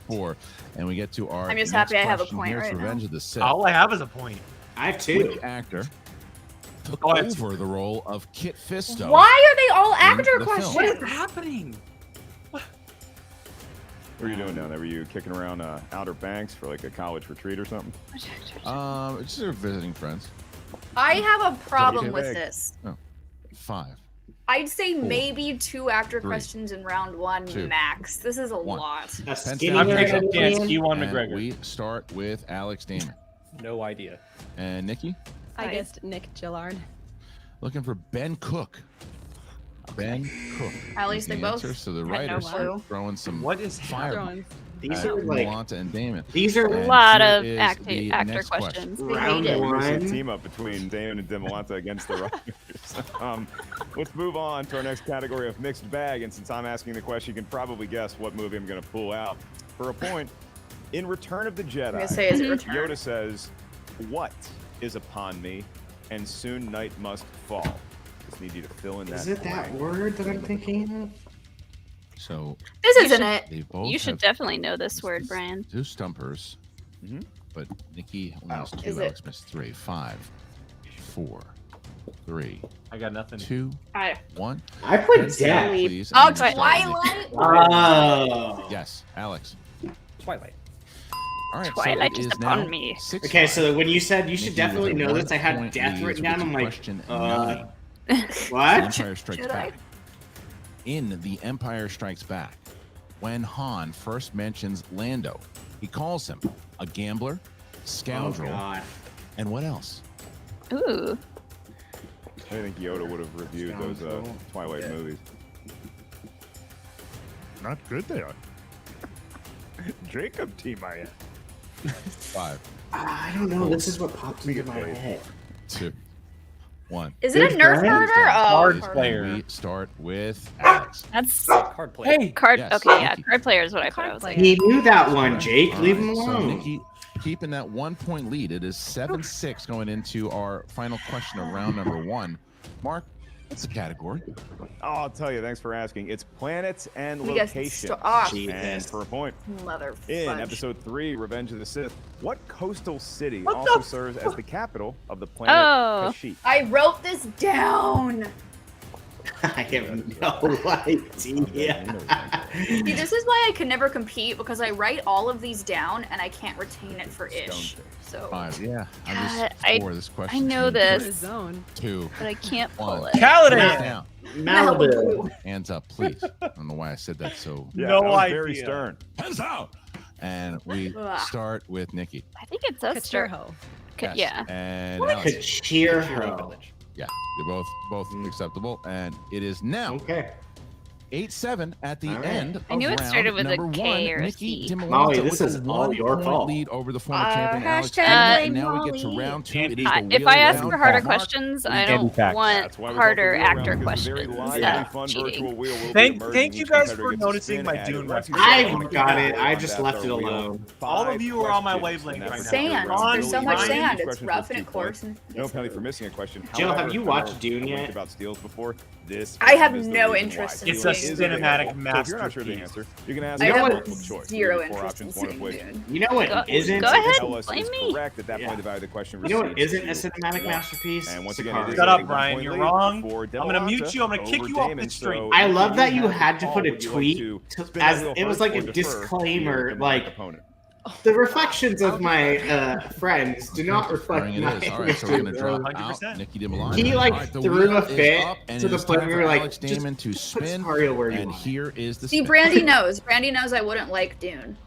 F: 5-4. And we get to our
C: I'm just
F: next
C: happy I have a
F: question.
C: point
F: Here's
C: right now.
F: Revenge of the Sith.
A: All I have is a point.
B: I have two.
F: Which actor took
A: Oh, I have
F: over the role of Kit Fisto?
C: Why are they all actor
F: the film.
C: questions?
A: What is happening?
E: What are you doing down there? Were you kicking around Outer Banks for like a college retreat or something?
F: Just sort of visiting friends.
C: I have a problem
E: Okay,
C: with
E: big.
C: this.
F: 5.
C: I'd say
F: 4,
C: maybe 2 actor
F: 3,
C: questions in round 1
F: 2,
C: max. This is a
F: 1.
C: lot.
B: A
F: Pens
B: skinny
F: down.
A: I'm taking a chance.
B: man.
A: Ewan
F: And
A: McGregor.
F: we start with Alex Damon.
I: No idea.
F: And Nikki,
G: I guessed Nick Gillard.
F: looking for Ben Cook. Ben Cook.
C: At
F: is
C: least
F: the
C: they both
F: answer. So the
C: had no
F: writers
C: clue.
F: are throwing some
A: What is
F: fire
G: Throwing.
B: These
F: at
B: are like
F: Dimalanta and Damon.
B: these are
F: And
D: A lot
F: here
D: of
F: is
D: actor
F: the next
D: questions.
C: They
B: round
C: hate it.
E: Interesting
B: one.
E: team up between Damon and Dimalanta against the Riders. Let's move on to our next category of mixed bag. And since I'm asking the question, you can probably guess what movie I'm going to pull out. For a point, in Return of the Jedi,
C: I'm gonna say, is it Return?
E: Yoda says, "What is upon me, and soon night must fall." Just need you to fill in that.
B: Is it that
E: blank.
B: word that I'm thinking of?
F: So
C: This isn't it.
F: they both
D: You should
F: have
D: definitely know this word, Brian.
F: 2 stumpers, but Nikki only has 2.
C: Is it-
F: Alex missed 3. 5, 4, 3,
A: I got nothing.
F: 2,
C: I
F: 1.
B: I put
F: Pens down,
B: death.
F: please,
C: Oh,
F: and we start with
C: Twilight.
B: Oh.
F: Yes, Alex.
I: Twilight.
F: All right,
D: Twilight
F: so it
D: is
F: is now
D: upon me.
F: 6-5.
B: Okay, so when you said you should
F: Nikki with
B: definitely
F: a
B: know this, I had
F: 1-point
B: death
F: lead,
B: written
F: we
B: down.
F: get
B: I'm
F: to
B: like,
F: question 9. The
B: what?
F: Empire Strikes
C: Jedi.
F: Back. In The Empire Strikes Back, when Han first mentions Lando, he calls him a gambler,
B: Oh
F: scoundrel,
B: god.
F: and what else?
D: Ooh.
E: I think Yoda would have reviewed those Twilight movies.
F: Not good they are.
E: Jacob T. Maya.
F: 5,
B: I don't know. This is what popped into my head.
F: 2, 1.
C: Is it a
B: Good
C: Nerf
B: friends.
C: herder? Oh,
A: Card
F: Please,
A: player.
F: We start with Alex.
D: That's
I: Card player.
A: Hey,
D: card.
F: Yes,
D: Okay, yeah,
F: Nikki.
D: card player is what I thought. I was like,
B: He knew that one, Jake.
F: All
B: Leave him
F: right, so
B: alone.
F: Nikki keeping that 1-point lead. It is 7-6 going into our final question of round number 1. Mark, what's the category?
E: Oh, I'll tell you. Thanks for asking. It's planets and
C: We got
E: locations.
C: oh,
B: Jesus.
E: And for a point,
C: mother
E: in
C: fudge.
E: episode 3, Revenge of the Sith, what coastal city
A: What
E: also
A: the
E: serves as the capital of the planet
D: Oh.
E: Kashyyyk?
C: I wrote this down.
B: I have no idea.
C: See, this is why I can never compete because I write all of these down and I can't retain it for ish. So
F: 5. Yeah, I
D: God,
F: was for this question.
D: I know this,
G: Zone.
F: 2,
D: but I can't pull
F: 1.
D: it.
A: Caladan.
F: Hands down.
B: Malibu.
F: Hands up, please. I don't know why I said that so.
E: Yeah,
A: No
E: that was very
A: idea.
E: stern.
F: Hands out. And we
C: Ugh.
F: start with Nikki.
D: I think it's us.
G: Cachorro.
F: Yes.
D: Yeah.
F: And
B: Could
F: Alex.
B: cheer
I: Hero
B: her.
I: Village.
F: Yeah, they're both acceptable. And it is now
B: Okay.
F: 8-7 at the
B: All right.
F: end of
D: I knew it
F: round
D: started with a
F: number
D: K
F: 1.
D: or a
F: Nikki
D: C.
F: Dimalanta
B: Molly, this
F: with
B: is
F: a
B: all your
F: 1-point
B: fault.
F: lead over the former champion Alex.
C: hashtag
F: Damon.
C: blame
F: And now we get to
C: Molly.
F: round 2. It is the
D: If I
F: wheel
D: ask
F: round
D: for harder
F: for Mark.
D: questions, I
A: Candy
D: don't
A: facts.
D: want
E: That's why we
D: harder
E: call it the wheel
D: actor
E: round, because it's a
D: questions.
E: very live,
D: That's
E: very fun virtual
D: cheating.
E: wheel will be
A: Thank
E: emerging.
A: you
E: Each
A: guys
E: competitor
A: for
E: gets a
A: noticing
E: spin
A: my
E: at it.
A: Dune
E: Once you
A: reference.
E: start
B: I've got it. I
E: on
B: just
E: that,
B: left it
E: there will
B: alone.
E: be
A: All of
E: 5
A: you are on my
E: questions
A: wavelength
E: in that
A: right now.
C: Sand.
E: round.
C: There's so
E: Each
C: much
E: question
C: sand.
E: for
C: It's
E: 2
C: rough and it
E: points.
C: coarse. And
E: No penalty for missing a question.
B: Jill, have
E: However,
B: you
E: I
B: watched
E: know
B: Dune
E: we
B: yet?
E: talked about steals before. This
C: I have
E: round is the
C: no
E: reason
C: interest
E: why.
C: in
A: It's a
E: Steals is
A: cinematic
E: available. So if you're not sure of the
A: masterpiece.
E: answer, you can ask
C: I
E: a
C: have
E: multiple choice.
C: zero
E: 3 or 4
C: interest in
E: options, one of
C: seeing
E: which
C: Dune.
B: You know what
D: Go-
B: isn't?
D: go ahead.
E: tell us
D: blame
E: is
D: me.
E: correct. At that
B: Yeah.
E: point, the value of the question
B: You know what
E: receives
B: isn't a
E: 2
B: cinematic
E: points.
B: masterpiece?
E: And once again,
B: Sicario.
E: it is
A: Shut
E: a
A: up,
E: 1
A: Brian.
E: point
A: You're
E: lead
A: wrong.
E: for
A: I'm gonna
E: Dimalanta
A: mute you. I'm gonna kick
E: over
A: you off
E: Damon.
A: the stream.
E: So
B: I love that you
E: Paul,
B: had to put a
E: would you like
B: tweet
E: to spin
B: as
E: that wheel
B: it was
E: first
B: like
E: or
B: a
E: defer to your
B: disclaimer,
E: demonic
B: like
E: opponent?
B: The reflections of my friends do not reflect
F: It
B: my
F: is. All right, so we're gonna drop
A: 100%.
F: out Nicki Dimalanta.
B: He
F: All
B: like
F: right, the
B: threw
F: wheel
B: a
F: is
B: fit
F: up, and
B: to
F: it
B: the
F: is
B: point
F: time
B: where
F: for
B: we were like,
F: Alex
B: just
F: Damon to
B: put
F: spin.
B: Sicario where you
F: And
B: want.
F: here is the
C: See,
F: spin.
C: Brandy knows. Brandy knows I wouldn't like Dune.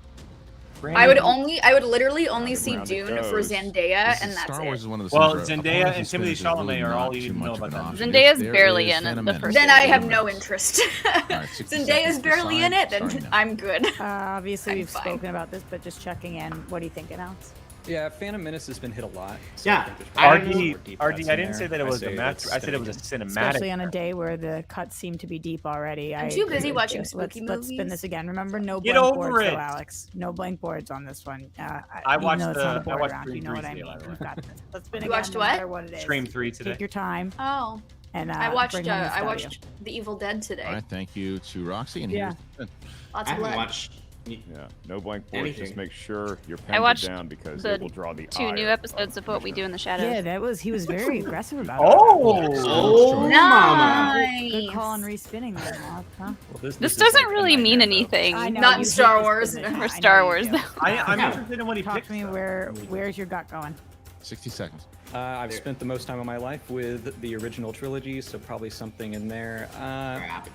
A: Brandy-
C: I would literally only see
E: round it
C: Dune for
E: goes.
C: Zendaya,
F: This
C: and
F: is
C: that's
F: Star Wars
C: it.
F: is one of the
A: Well,
F: things where
A: Zendaya
F: upon
A: and
F: spin,
A: Timothy
F: it's really
A: Chalamet are
F: not
A: all you
F: too
A: need to know
F: much of
A: about
F: an
A: them.
F: option.
D: Zendaya's
F: There
D: barely
F: is
D: in it
F: Phantom
D: the
F: Menace.
D: first
C: Then I have
F: 30
C: no
F: minutes.
C: interest.
F: All right, 60
C: Zendaya's
F: seconds
C: barely in it,
F: starting
C: then
F: now.
C: I'm good.
N: Obviously,
C: I'm
N: we've
C: fine.
N: spoken about this, but just checking in. What do you think, Alex?
I: Yeah, Phantom Menace has been hit a lot. So
B: Yeah.
I: I think there's probably
A: RD,
I: more deep cuts
A: RD,
I: in
A: I didn't
I: there.
A: say that it was a
I: say
A: match.
I: let's
A: I said it was a
I: spin
A: cinematic.
N: Especially on a day where the cuts seem to be deep already.
C: I'm
N: I
C: too
N: agree
C: busy
N: with
C: watching
N: you.
C: spooky
N: Let's spin
C: movies.
N: this again. Remember, no
A: Get
N: blank
A: over
N: boards,
A: it.
N: though, Alex. No blank boards on this one.
A: I
N: even
A: watched
N: though it's not a
A: I
N: board
A: watched
N: round,
A: Scream
N: you know
A: 3
N: what I
A: today,
N: mean.
A: by the way.
N: We've got this. Let's spin
C: You
N: again,
C: watched
N: no
C: what?
N: matter what it is.
A: Scream 3 today.
N: Take your time.
C: Oh,
N: And
C: I watched.
N: bring home the
C: I
N: W.
C: watched The Evil Dead today.
F: All right, thank you to Roxy. And
N: Yeah.
F: here's the spin.
C: Lots
B: I
C: of
B: haven't
C: blood.
B: watched.
E: Yeah, no blank board.
B: Anything.
E: Just make sure your
D: I
E: pens
D: watched
E: are down because
D: the
E: it will draw the
D: 2 new
E: ire
D: episodes of What We Do in the Shadows.
N: Yeah, he was very aggressive about it.
B: Oh, mama.
N: Good call on respinning that, Mark, huh?
D: This doesn't really mean anything.
N: I know,
C: Not
N: you
C: in
N: hate
C: Star
N: to
C: Wars.
N: spin it.
D: For
N: I
D: Star
N: know you
D: Wars,
N: do.
D: though.
A: I'm
B: Yeah.
A: interested in what he
N: Talk
A: picks.
N: to me.
A: though.
N: Where's your gut going?
F: 60 seconds.
I: I've spent the most time of my life with the original trilogy, so probably something in there.
B: Crap.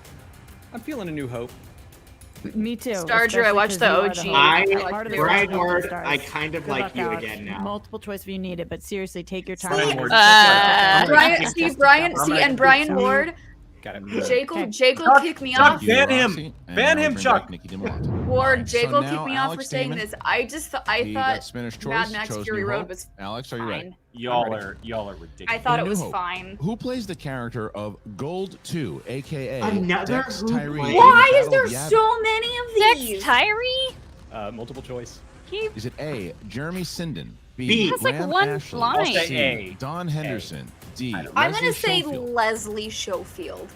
I: I'm feeling A New Hope.
N: Me too.
C: Star Drew, I
N: especially
C: watched
N: 'cause
C: the
N: you
C: OG.
N: are the
B: I,
N: host. Part of the
B: Brian
N: original
B: Ward,
N: stars.
B: I kind of
N: Good
B: like
N: luck,
B: you
N: Alex.
B: again now.
N: Multiple choice if you need it, but seriously, take your
A: Brian
N: time.
A: Ward.
C: Brian Ward.
I: Got it.
C: Jake will
A: Chuck,
C: kick me
A: Chuck,
C: off.
F: Thank you,
A: ban him.
F: Roxy. And
A: Ban
F: now we
A: him,
F: bring
A: Chuck.
F: back Nicki Dimalanta.
C: Ward, Jake will
F: so
C: kick
F: now
C: me off for
F: Alex
C: saying
F: Damon,
C: this. I
F: he got
C: thought
F: spinner's choice.
C: Mad Max
F: chose
C: Fury
F: New
C: Road
F: Hope.
C: was
F: Alex, are you ready?
C: fine.
A: Y'all are ridiculous.
C: I thought
F: In
C: it
F: New
C: was
F: Hope,
C: fine.
F: Who plays the character of Gold 2, aka
B: Another
F: Dex
B: who
F: Tyree?
B: plays-
F: in
C: Why
F: the
C: is there
F: Battle of Yavin?
C: so many of these?
D: Dex Tyree?
I: Multiple choice.
D: He
F: Is it A, Jeremy Sinden,
B: B.
D: has like
F: Graham
D: one
F: Ashley,
D: line.
A: I'll say
F: C,
A: A.
F: Don Henderson, D,
C: I'm
F: Leslie
C: gonna say
F: Schofield.
C: Leslie Schofield.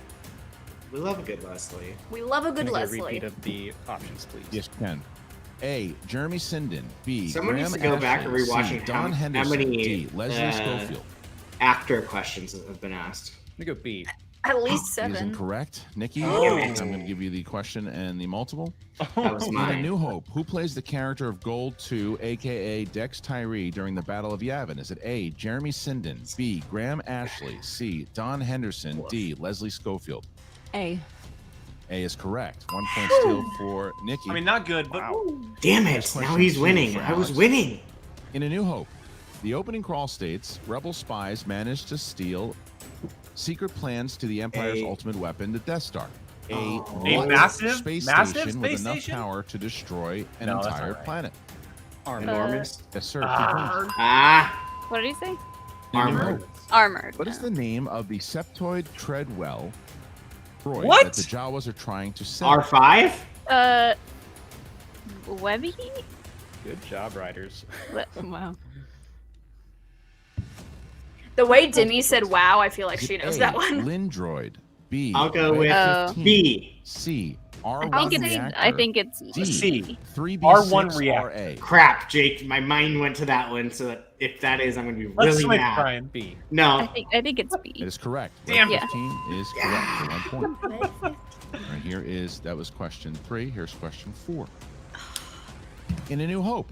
B: We love a good Leslie.
C: We love a good
I: Can I get a
C: Leslie.
I: repeat of the options, please?
F: Yes, Ken. A, Jeremy Sinden, B,
B: Someone
F: Graham
B: needs to go back and
F: Ashley,
B: rewatch
F: C,
B: it.
F: Don
B: How
F: Henderson,
B: many,
F: D, Leslie Schofield.
B: Actor questions that have been asked.
I: Let me go B.
C: At least
F: He is
C: 7.
F: incorrect. Nikki,
B: Oh.
F: I'm going to give you the question and the multiple.
B: That was
F: In A
B: mine.
F: New Hope, who plays the character of Gold 2, aka Dex Tyree, during the Battle of Yavin? Is it A, Jeremy Sinden, B, Graham Ashley, C, Don Henderson, D, Leslie Schofield?
K: A.
F: A is correct. 1 point still for Nikki.
A: I mean, not good, but
B: Damn it!
F: Next
B: Now
F: question
B: he's
F: two
B: winning.
F: for
B: I was
F: Alex.
B: winning.
F: In A New Hope, the opening crawl states rebel spies managed to steal secret plans to the Empire's
B: A.
F: ultimate weapon, the Death Star.
B: Oh.
A: A
F: what
A: massive
F: space
A: space
F: station with enough
A: station?
F: power to destroy an
A: No, that's
F: entire
A: not right.
F: planet.
B: Enormous.
F: Yes, sir.
B: Ah,
D: What did he say?
F: In A New
B: armored.
F: Hope,
D: Armored.
F: what is the name of the septoid treadwell droid
A: What?
F: that the Jawas are trying to sell?
B: R5?
D: Webby?
I: Good job, writers.
K: Wow.
C: The way Dimmy said wow, I feel like
F: Is
C: she
F: it
C: knows
F: A,
C: that one.
F: Lindroid. B.
B: I'll go with
F: Red-15,
B: B.
F: C.
D: I
F: R1
D: think it's
F: reactor.
D: I think it's
F: D.
A: C.
F: 3B6
A: R1 reactor.
F: RA.
B: Crap, Jake. My mind went to that one, so that if that is, I'm going to be
A: let's
B: really
A: switch,
B: mad.
A: Brian.
I: B.
B: No.
D: I think it's B.
F: It is correct.
A: Damn.
F: Red 15 is correct for 1 point. Right, here is, that was question 3. Here's question 4. In A New Hope,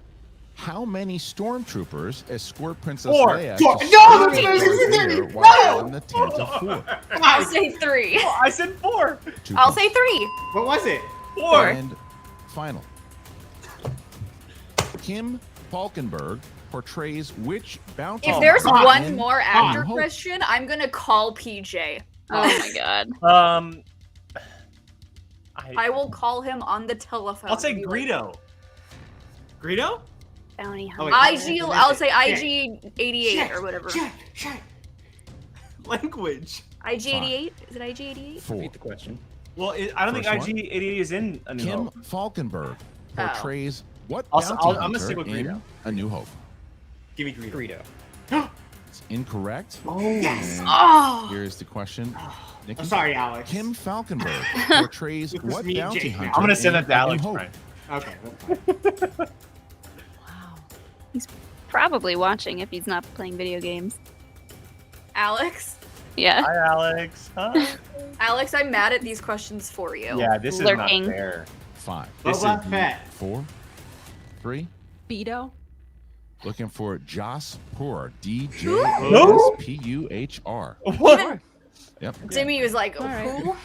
F: how many stormtroopers escort Princess
A: 4.
F: Leia
B: Four.
F: to
B: No,
F: Star
B: that's what I was
F: Wars
B: gonna say.
F: Air while
B: No.
F: on the Tantive 4?
C: I'll say 3.
A: Oh, I said 4.
F: 2
C: I'll
F: points.
C: say 3.
B: What was it?
A: 4.
F: And final. Kim Falkenberg portrays which bounty
C: If there's
F: hunter
C: one
F: in
C: more
F: A New
C: actor
F: Hope?
C: question, I'm gonna call PJ.
D: Oh my god.
C: I will call him on the telephone.
A: I'll say
C: and be like,
A: Greedo. Greedo?
D: Bounty
B: Oh,
D: hunter.
B: wait.
C: I'll say
B: Shit.
C: IG 88
B: Shit.
C: or whatever.
B: Shit.
A: Language.
C: IG 88? Is it IG 88?
F: 4.
I: Repeat the question.
A: Well, I don't think
F: First one.
A: IG-88 is in A New
F: Kim
A: Hope.
F: Falkenberg portrays what
A: I'll-
F: bounty
A: I'm gonna
F: hunter
A: stick with
F: in
A: Greedo.
F: A New Hope?
A: Give me Greedo.
I: Greedo.
F: It's incorrect.
B: Oh, yes.
F: And
C: Oh.
F: here's the question. Nikki.
B: I'm sorry, Alex.
F: Kim Falkenberg portrays
B: This is
F: what
B: me and
F: bounty
B: Jake now.
F: hunter
A: I'm gonna send
F: in
A: that to
F: A New
A: Alex,
F: Hope?
A: Brian.
B: Okay. That's fine.
D: He's probably watching if he's not playing video games.
C: Alex?
D: Yeah.
A: Hi, Alex. Huh?
C: Alex, I'm mad at these questions for you.
A: Yeah, this is
D: Lurking.
A: not fair.
F: 5,
B: Boba Fett.
F: 4, 3,
G: Speedo.
F: Looking for Jaspuhr. DJSPUHR.
A: What?
F: Yep.
C: Dimmy was like,
G: All right.
C: who?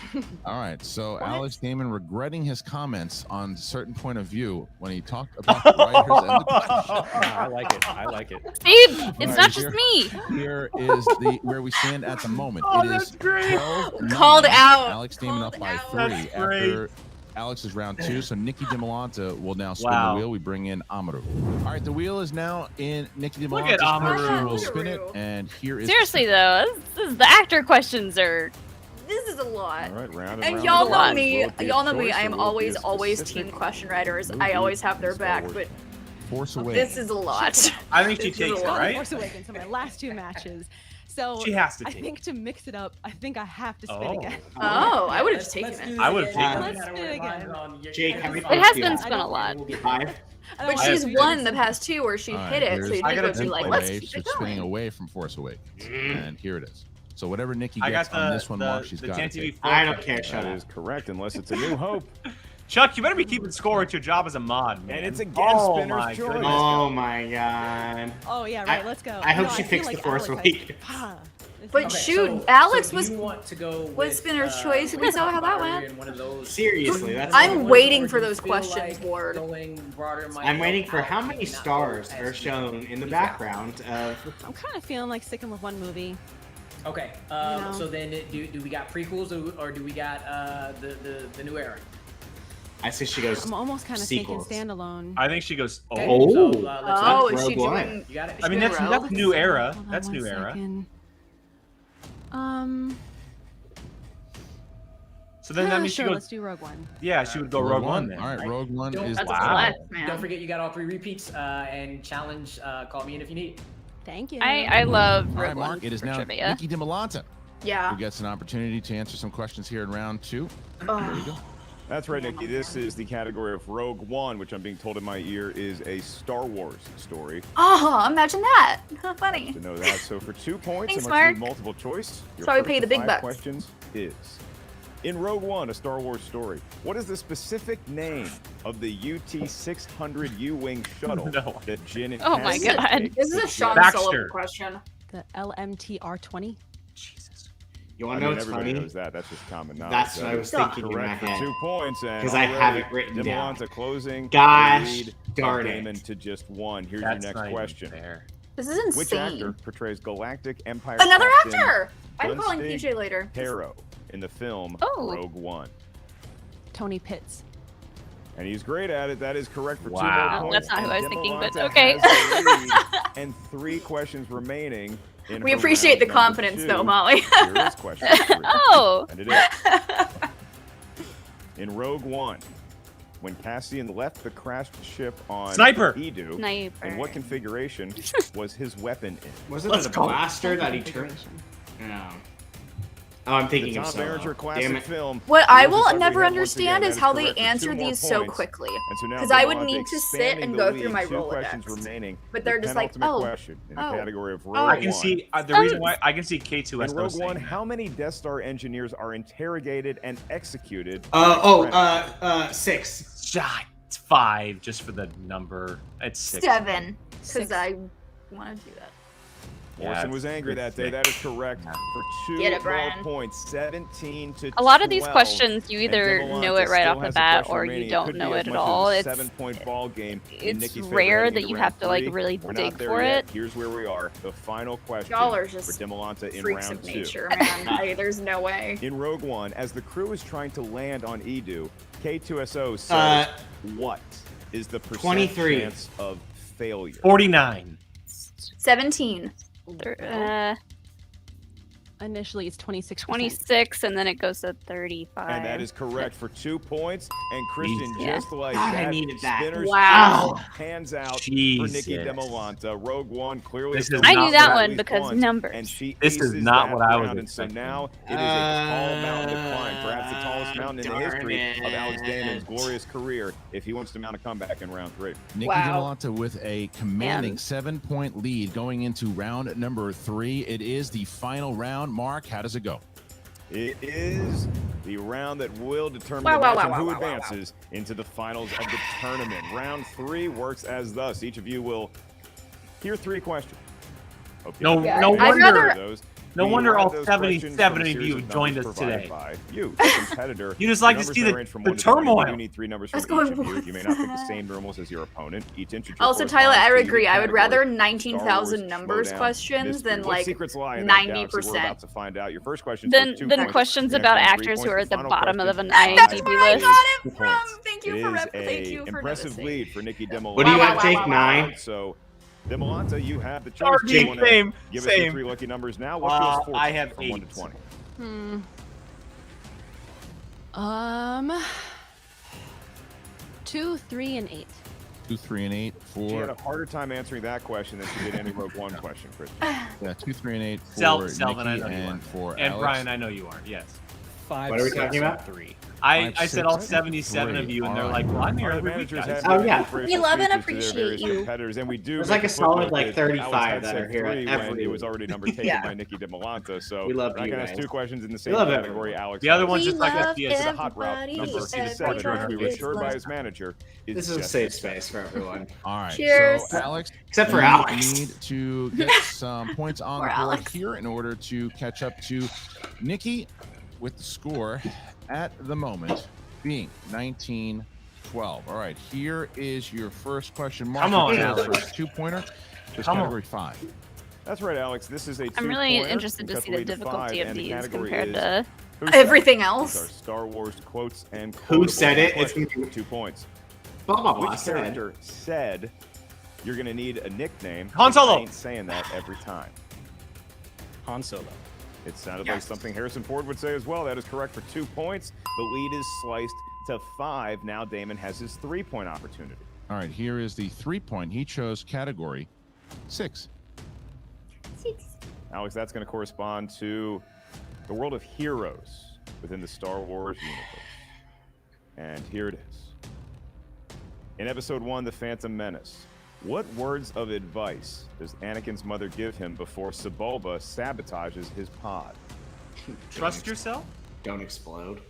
F: All right. So Alex Damon regretting his comments on certain point of view when he talked about the writers and the question.
A: I like it. I like it.
D: Steve, it's
F: All
D: not
F: right,
D: just me.
F: Here is where we stand at the moment.
A: Oh,
F: It is
A: that's great.
F: 12-9.
C: Called out.
F: Alex Damon up by 3
A: That's great.
F: after Alex's round 2. So Nicki Dimalanta will now spin
A: Wow.
F: the wheel. We bring in Amaru. All right, the wheel is now in Nicki
A: Look at
F: Dimalanta's court. She
A: Amaru.
F: will spin it, and here is
D: Seriously though, this is the actor questions are.
C: This is a lot.
E: All right, round
C: And
E: round
C: y'all
E: of
C: know
E: applause.
C: me.
E: Will it be a
C: Y'all know me.
E: choice
C: I
E: or
C: am
E: will it be a
C: always
E: specific
C: team question writers. I
E: movie
C: always have their
E: in Star
C: back,
E: Wars?
C: but
F: Force Awakens.
C: this is a lot.
A: I think she
C: This is
A: takes
C: a
A: it,
C: lot.
A: right?
G: Force Awakens in my last 2 matches. So
A: She has to
G: I
A: take
G: think to mix it up, I think I have to spin
A: Oh.
G: again.
C: Oh, I would have just taken it.
A: I would have taken
G: Let's do it again.
B: Jake, how many
D: It
B: points
D: has
B: do you
D: been
B: have?
D: spun a lot.
B: 5.
C: But
A: I
C: she's
A: have-
C: won the past 2 where she
F: All right,
C: hit it, so
F: here's
C: you
A: I
C: need
A: gotta
C: to be
A: think
C: like,
A: away.
C: let's
F: away.
C: keep
F: She's
C: it
F: spinning
C: going.
F: away from Force Awakens. And here it is. So whatever Nikki
A: I
F: gets
A: got
F: on
A: the
F: this one, Mark, she's got
A: Tan
F: to
A: TV
F: take.
A: 4.
B: I don't care. Shut
E: That
B: up.
E: is correct, unless it's a New Hope.
A: Chuck, you better be keeping score with your job as a mod, man.
E: And it's again
A: oh,
E: Spinner's
A: my
E: choice.
A: goodness.
B: Oh my god.
G: Oh yeah, right. Let's go.
B: I hope
G: No,
B: she
G: feel
B: picks
G: like
B: the Force
G: Alex,
B: Awakens.
C: But
L: Okay,
C: shoot,
L: so-
C: Alex
L: so do
C: was
L: you want to go
C: was
L: with,
C: Spinner's choice. We saw how that went.
L: in one of those-
B: Seriously, that's
C: I'm
B: what-
C: waiting
L: or
C: for
L: do you
C: those
L: feel
C: questions,
L: like
C: Ward.
L: going broader might
B: I'm
L: help
B: waiting for
L: out
B: how many
L: and not
B: stars
L: go
B: are
L: as
B: shown in the
L: deep.
B: background of.
G: I'm kind of feeling like sticking with one movie.
L: Okay,
G: know.
L: so then do we got prequels or do we got the new era?
B: I say she goes.
G: I'm almost kind of thinking
B: sequels.
G: standalone.
A: I think she goes.
L: Okay,
B: Oh.
L: so, let's
C: Oh,
L: go.
C: is she
B: Rogue One.
C: doing?
L: You got it.
A: I mean, that's
C: Rogue?
A: new era.
G: Hold on
A: That's
G: one
A: new era.
G: second.
A: So then that means
G: sure,
A: she
G: let's
A: goes.
G: do Rogue One.
A: Yeah, she would go Rogue One then.
F: All right, Rogue One
L: Don't-
F: is
C: That's
F: the
C: a
A: Wow.
C: flex, man.
L: Don't forget you got all 3 repeats and challenge. Call me in if you need.
G: Thank you.
D: I love
F: All right,
D: Rogue
F: Mark.
D: One
F: It is
D: for
F: now
D: trivia.
F: Nicki Dimalanta
C: Yeah.
F: who gets an opportunity to answer some questions here in round 2. There you go.
E: That's right, Nikki. This is the category of Rogue One, which I'm being told in my ear is a Star Wars story.
C: Oh, imagine that. How funny.
E: To know that. So for 2 points,
C: Thanks,
E: and
C: Mark.
E: let's do multiple choice. Your
C: That's why we
E: first
C: pay
E: of
C: the big
E: 5
C: bucks.
E: questions is: in Rogue One, a Star Wars story, what is the specific name of the UT-600 U-wing shuttle
A: No.
E: that Jin and
D: Oh my
E: Cassian
D: God.
E: take
C: This is a
E: to
C: Sean
E: Jabba?
C: Sullivan question.
G: The LMTR-20.
A: Jesus.
B: You
E: I
B: want to
E: mean,
B: know what's
E: everybody
B: funny?
E: knows that. That's just common knowledge.
B: That's
E: That
B: what I was
E: is
B: thinking in my
E: correct for
B: head.
E: 2 points, and
B: 'Cause I
E: already
B: have it written down.
E: Dimalanta closing.
B: Gosh
E: the lead
B: darn
E: of
B: it.
E: Damon to just 1. Here's
A: That's
E: your
A: not
E: next
A: even
E: question.
A: fair.
C: This is
E: Which
C: insane.
E: actor portrays Galactic Empire
C: Another
E: Captain
C: actor. I'm calling
E: Gunstig
C: PJ later.
E: Harrow in the film
D: Oh.
E: Rogue One?
G: Tony Pitts.
E: And he's great at it. That is correct for 2
A: Wow.
E: more points.
D: That's not who I was
E: And
D: thinking, but
E: Dimalanta
D: okay.
E: has the lead and 3 questions remaining. In
C: We
E: her
C: appreciate the
E: round number
C: confidence,
E: 2.
C: though, Molly.
E: Here is question 3.
D: Oh.
E: And it is. In Rogue One, when Cassian left the crashed ship on
A: Sniper!
E: Edu,
D: Sniper.
E: in what configuration was his weapon in?
B: Was it
A: Let's
B: a
A: go.
B: blaster that he turned? No. Oh, I'm thinking
E: The
B: of
E: Tom
B: Solo.
E: Berenger classic
B: Damn it.
E: film.
C: What I
E: Here's
C: will
E: the
C: never
E: summary once again.
C: understand
E: That
C: is how they
E: correct for 2
C: answer
E: more
C: these so
E: points.
C: quickly.
E: And so now
C: Because I would
E: Dimalanta
C: need to sit
E: expanding
C: and
E: the
C: go
E: lead,
C: through my
E: 2 questions
C: Rolodex.
E: remaining.
C: But they're
E: The
C: just like,
E: penultimate
C: oh,
E: question in the
C: oh,
E: category of Rogue
C: oh.
A: I can
E: One.
A: see the reason why I can see K2S
E: In Rogue
A: saying
E: One,
A: that.
E: how many Death Star engineers are interrogated and executed?
B: 6.
A: Shot. It's 5 just for the number. It's 6.
C: 7. Because I want to do that.
E: Orson was angry that day. That is correct for 2
C: Get it,
E: more
C: Brian.
E: points. 17 to
D: A lot of these
E: 12.
D: questions, you
E: And
D: either
E: Dimalanta
D: know it right
E: still
D: off the
E: has a
D: bat
E: question
D: or
E: remaining.
D: you
E: It
D: don't
E: could be
D: know
E: as
D: it at
E: much as
D: all.
E: a
D: It's
E: 7-point ball game. in
D: it's
E: Nikki's favor
D: rare
E: heading
D: that
E: into
D: you
E: round
D: have to like
E: 3.
D: really
E: We're
D: dig
E: not there
D: for
E: yet.
D: it.
E: Here's where we are. The final question
C: Y'all are
E: for
C: just
E: Dimalanta in
C: freaks
E: round
C: of
E: 2.
C: nature, man. There's no way.
E: In Rogue One, as the crew is trying to land on Edu, K2SO says, what is the percent
B: 23.
E: chance of failure?
A: 49.
C: 17.
G: Initially, it's 26%.
D: 26, and then it goes to 35.
E: And that is correct for 2 points. And Christian,
D: Yeah.
E: just like
B: God, I
E: that,
B: needed that.
E: Spinner's
C: Wow.
E: choice hands out for
A: Jesus.
E: Nikki Dimalanta. Rogue One clearly.
A: This
E: still
A: is I knew
E: needs
A: that
E: at
D: one
E: least
D: because
E: once,
D: numbers.
E: And she
A: This is
E: aces
A: not
E: that
A: what I was
E: round, and so
A: expecting.
E: now it is a tall mountain to climb, perhaps the tallest mountain in the
B: darn
E: history of Alex
B: it.
E: Damon's glorious career. If he wants to mount a comeback in round 3.
F: Nikki
C: Wow.
F: Dimalanta with a commanding 7-point lead going into round number 3. It is the final round. Mark, how does it go?
E: It is the round that will determine
C: Wow,
E: the
C: wow,
E: match
C: wow,
E: and
C: wow,
E: who
C: wow, wow,
E: advances into the finals of the tournament. Round 3 works as thus. Each of you will hear 3 questions. Hope you
A: No,
E: have
A: no
E: the answers
A: wonder.
E: to those.
A: No
E: We
A: wonder all
E: derive those
A: 77
E: questions from a
A: of
E: series
A: you have joined
E: numbers
A: us
E: provided
A: today.
E: by you, the competitor.
A: You just
E: The
A: like to
E: numbers
A: see
E: may
A: the-
E: range from
A: the
E: 1 to 20.
A: turmoil.
E: You need 3 numbers
C: What's
E: from each
C: going
E: of you.
C: on?
E: You may not pick the same numerals as your opponent. Each integer
C: Also, Tyler, I
E: corresponds to
C: agree.
E: the
C: I would rather
E: category.
C: 19,000
E: Star Wars
C: numbers
E: Schmoedown
C: questions
E: mystery.
C: than
E: What
C: like
E: secrets lie in that galaxy? We're
C: 90%.
E: about to find out. Your first question
D: Then
E: is 2
D: then
E: points.
D: questions
E: Your
D: about
E: next one, 3
D: actors who
E: points.
D: are
E: The
D: at the
E: final
D: bottom of
E: question
D: an IMDb list.
E: is 2 points.
C: Thank you
E: It
C: for
E: is
C: thank you
E: a
C: for
E: impressive
C: noticing.
E: lead for Nicki Dimalanta.
B: What do you have, Jake? 9?
E: So, Dimalanta, you have the choice.
A: Sorry,
E: Do you wanna
A: same,
E: give us your
A: same.
E: 3 lucky numbers now? What feels fortunate
A: I have
E: from 1
A: 8.
E: to 20?
K: 2, 3, and 8.
F: 2, 3, and 8
E: She had
F: for
E: a harder time answering that question than she did any Rogue One question, Chris.
F: yeah, 2, 3, and 8 for
A: Selvin, I
F: Nikki
A: know you
F: and
A: aren't.
F: for
A: And
F: Alex.
A: Brian, I know you aren't. Yes.
I: 5,
B: What are we
I: 6,
B: talking about?
I: 3.
A: I
F: 5,
A: said all
F: 6,
A: 77 of
F: 3.
A: you, and they're
F: All
A: like, well, I'm here
E: Our
A: every week,
E: managers
A: guys.
E: have
B: Oh,
E: given
B: yeah.
E: inspirational
C: We love and
E: speeches to their
C: appreciate
E: various
C: you.
E: competitors, and we do
B: There's
E: make
B: like a
E: footnote
B: solid, like,
E: that
B: 35
E: Alex had
B: that
E: said
B: are here
E: 3
B: every
E: when it was
B: week.
E: already number taken
C: Yeah.
E: by Nicki Dimalanta. So
B: We love
E: I
B: you
E: can ask
B: guys.
E: 2 questions in the
B: We
E: same
B: love
E: category.
B: everyone.
E: Alex,
A: The other
E: has
A: one's
C: We
A: just like
C: love
A: MTS.
E: the hot route
C: everybody.
E: number
A: See the
E: seven, which
C: Everybody
E: we were
C: is
E: assured by
C: loved.
E: his manager is
B: This is a
E: just
B: safe
E: as
B: space for everyone.
F: All right.
C: Cheers.
F: So, Alex,
B: Except for
F: you
B: Alex.
F: need to get some points on
C: Poor
F: the board
C: Alex.
F: here in order to catch up to Nikki with the score at the moment being 19-12. All right, here is your first question. Mark,
A: Come on,
F: your
A: Alex.
F: first 2-pointer is
A: Come on.
F: category 5.
E: That's right, Alex. This is a
D: I'm really
E: two-pointer.
D: interested to
E: Cut
D: see the
E: lead to
D: difficulty
E: 5,
D: of
E: and the
D: these
E: category
D: compared
E: is
D: to
E: Who Said It?
C: Everything
E: These
C: else.
E: are Star Wars quotes and
B: Who
E: quotables.
B: said it? It's
E: Question,
B: gonna be
E: 2 points.
B: blah blah blah.
E: Which
B: Said.
E: character said you're going to need a nickname?
A: Han Solo.
E: I ain't saying that every time.
I: Han Solo.
E: It sounded like
C: Yes.
E: something Harrison Ford would say as well. That is correct for 2 points. The lead is sliced to 5. Now Damon has his 3-point opportunity.
F: All right, here is the 3-point. He chose category 6.
E: Alex, that's going to correspond to the world of heroes within the Star Wars universe. And here it is. In episode 1, The Phantom Menace, what words of advice does Anakin's mother give him before Sebulba sabotages his pod?
A: Trust yourself.
B: Don't explode.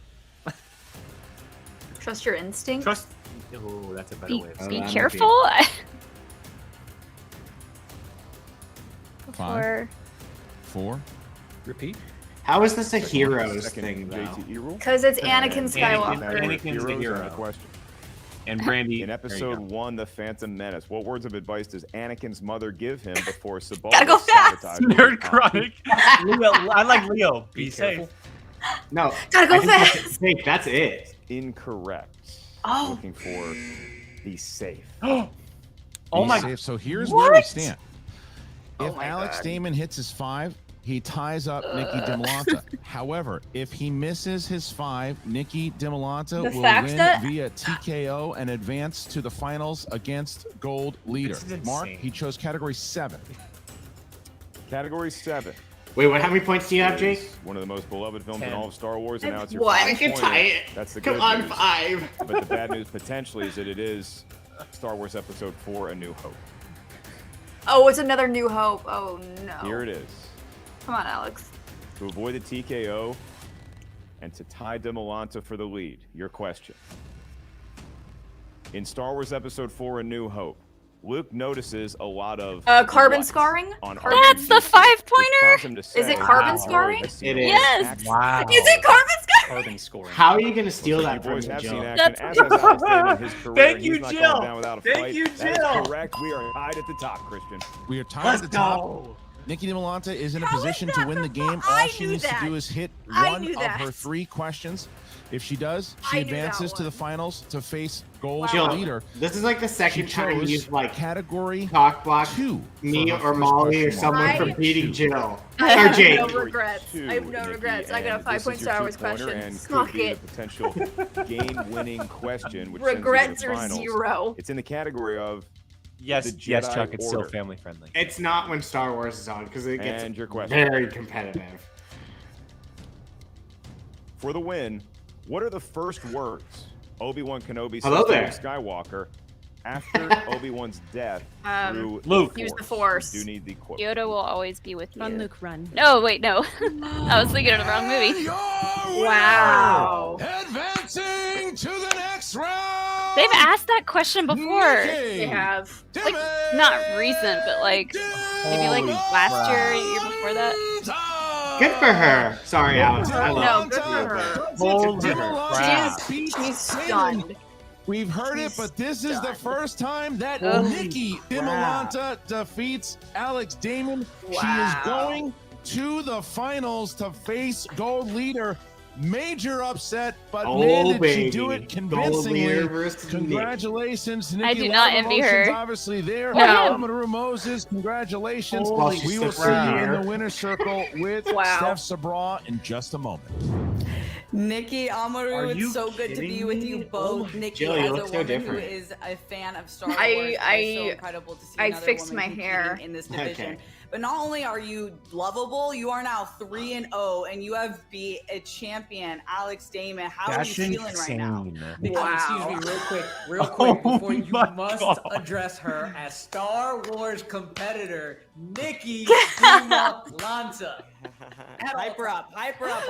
C: Trust your instinct.
A: Trust. Oh, that's a better
D: be,
A: way of
B: Oh,
A: saying
D: be
B: that might
D: careful.
F: Five.
D: Before
F: 4.
I: Repeat.
B: How is this a heroes
E: Second
B: thing, though?
E: JTE rule.
C: Because it's Anakin
E: And
C: Skywalker.
A: Anakin's the
E: heroes are
A: hero.
E: the question.
A: And Brandy.
E: In
A: there you
E: episode
A: go.
E: 1, The Phantom Menace, what words of advice does Anakin's mother give him before Sebulba
C: Gotta go fast.
E: sabotages his
A: Nerd
E: pod?
A: Chronic. Leo, I like Leo. Be
I: careful.
A: safe.
B: No.
C: Gotta go
B: I think that's
C: fast.
B: it. That's it.
E: Incorrect.
C: Oh.
E: Looking for the safe.
A: Oh
F: Be
A: my.
F: safe. So here's where we
C: What?
F: stand.
C: Oh
F: If
C: my
F: Alex
C: God.
F: Damon hits his 5, he ties up Nicki Dimalanta. However, if he misses his 5, Nicki Dimalanta
C: The
F: will
C: fact
F: win
C: that-
F: via TKO and advance to the finals against Gold Leader.
A: This is
F: Mark,
A: insane.
F: he chose category 7.
E: Category 7.
B: Wait, how many points do you have, Jake?
E: is one of the most beloved films in
A: 10.
E: all of Star Wars, and now it's your
C: One.
B: I can
E: 5-pointer.
B: tie it.
E: That's the
B: Come
E: good
B: on,
E: news.
B: 5.
E: But the bad news potentially is that it is Star Wars Episode 4: A New Hope.
C: Oh, it's another New Hope. Oh no.
E: Here it is.
C: Come on, Alex.
E: To avoid the TKO and to tie Dimalanta for the lead, your question. In Star Wars Episode 4: A New Hope, Luke notices a lot of
C: Carbon
E: what
C: scarring?
E: on
D: that's the
E: R2-D2,
D: 5-pointer.
E: which prompts him to
C: Is it
E: say,
C: carbon
E: "Wow,
C: scarring?
E: I've seen
B: It
E: a
B: is.
E: lot of
D: Yes.
E: action."
A: Wow.
C: Is it carbon scarring?
I: Carbon scoring.
B: How are you going to steal
E: Looks like
B: that
E: you boys
B: from me,
E: have
B: Jill?
E: seen action,
D: That's
E: as has Alex Damon in his career.
A: Thank
E: and
A: you,
E: he's not
A: Jill.
E: going down without a
A: Thank
E: fight.
A: you,
E: That is
A: Jill.
E: correct. We are tied at the top, Christian.
F: We are tied
A: Let's
F: at the top.
A: go.
F: Nicki Dimalanta is in a
C: How is
F: position
C: that
F: to win the
C: the
F: game.
C: top?
F: All
C: I
F: she
C: knew
F: needs
C: that.
F: to do is hit
C: I
F: one
C: knew
F: of
C: that.
F: her 3 questions. If she does,
C: I
F: she
C: knew that
F: advances to the
C: one.
F: finals to face Gold
B: Jill,
F: Leader.
B: this is like the
F: She
B: second time
F: chose
B: you've like
F: category
B: talk block
F: 2.
B: me
F: for her
B: or
F: first
B: Molly or
F: question
B: someone
F: mark.
B: from beating Jill.
C: I
B: Or
C: have
B: Jake.
C: no regrets. I have no
E: Nikki,
C: regrets. I got a
E: and
C: 5-point
E: this is your
C: Star Wars
E: 2-pointer
C: question.
E: and
C: Suck
E: could be
C: it.
E: the potential game-winning question, which sends you to
C: Regrets
E: the
C: are
E: finals.
C: 0.
E: It's in the category of
A: Yes,
E: the
A: yes,
E: Jedi
A: Chuck. It's still
E: Order.
A: family friendly.
B: It's not when Star Wars is on because it gets
E: And your question.
B: very competitive.
E: For the win, what are the first words Obi-Wan Kenobi
B: Hello
E: says to
B: there.
E: Luke Skywalker After Obi-Wan's death through
A: Luke.
C: Use the Force.
E: You do need the quote.
D: Yoda will always be with you.
G: Run, Luke, run.
D: No, wait, no. I was thinking of the wrong movie.
C: Wow.
F: Advancing to the next round.
D: They've asked that question before.
C: They have.
D: Like, not recent, but like maybe like last year, year before that.
B: Good for her. Sorry, Alex. I
C: No,
B: love
C: good for her.
A: Holy crap.
C: She's stunned.
F: We've heard it, but this is the first time that Nicki Dimalanta defeats Alex Damon. She is going to the finals to face Gold Leader. Major upset, but man, did she do it convincingly. Congratulations, Nicki.
D: I do not envy her.
F: Obviously there.
D: No.
F: Amaru Moses, congratulations.
B: Holy
F: We will see you in the winner's circle with Steph Sabra in just a moment.
O: Nikki, Amaru, it's so good to be with you both. Nikki,
B: Jill, you
O: as a
B: look so
O: woman
B: different.
O: who is a fan of Star Wars, it's so incredible to see another
C: fixed
O: woman
C: my
O: competing
C: hair.
O: in this division.
B: Okay.
O: But not only are you lovable, you are now 3-0, and you have beat a champion, Alex Damon. How are you feeling right now?
L: Nikki, excuse me, real quick, before you must address her as Star Wars competitor, Nicki Dimalanta.
O: Hype her up,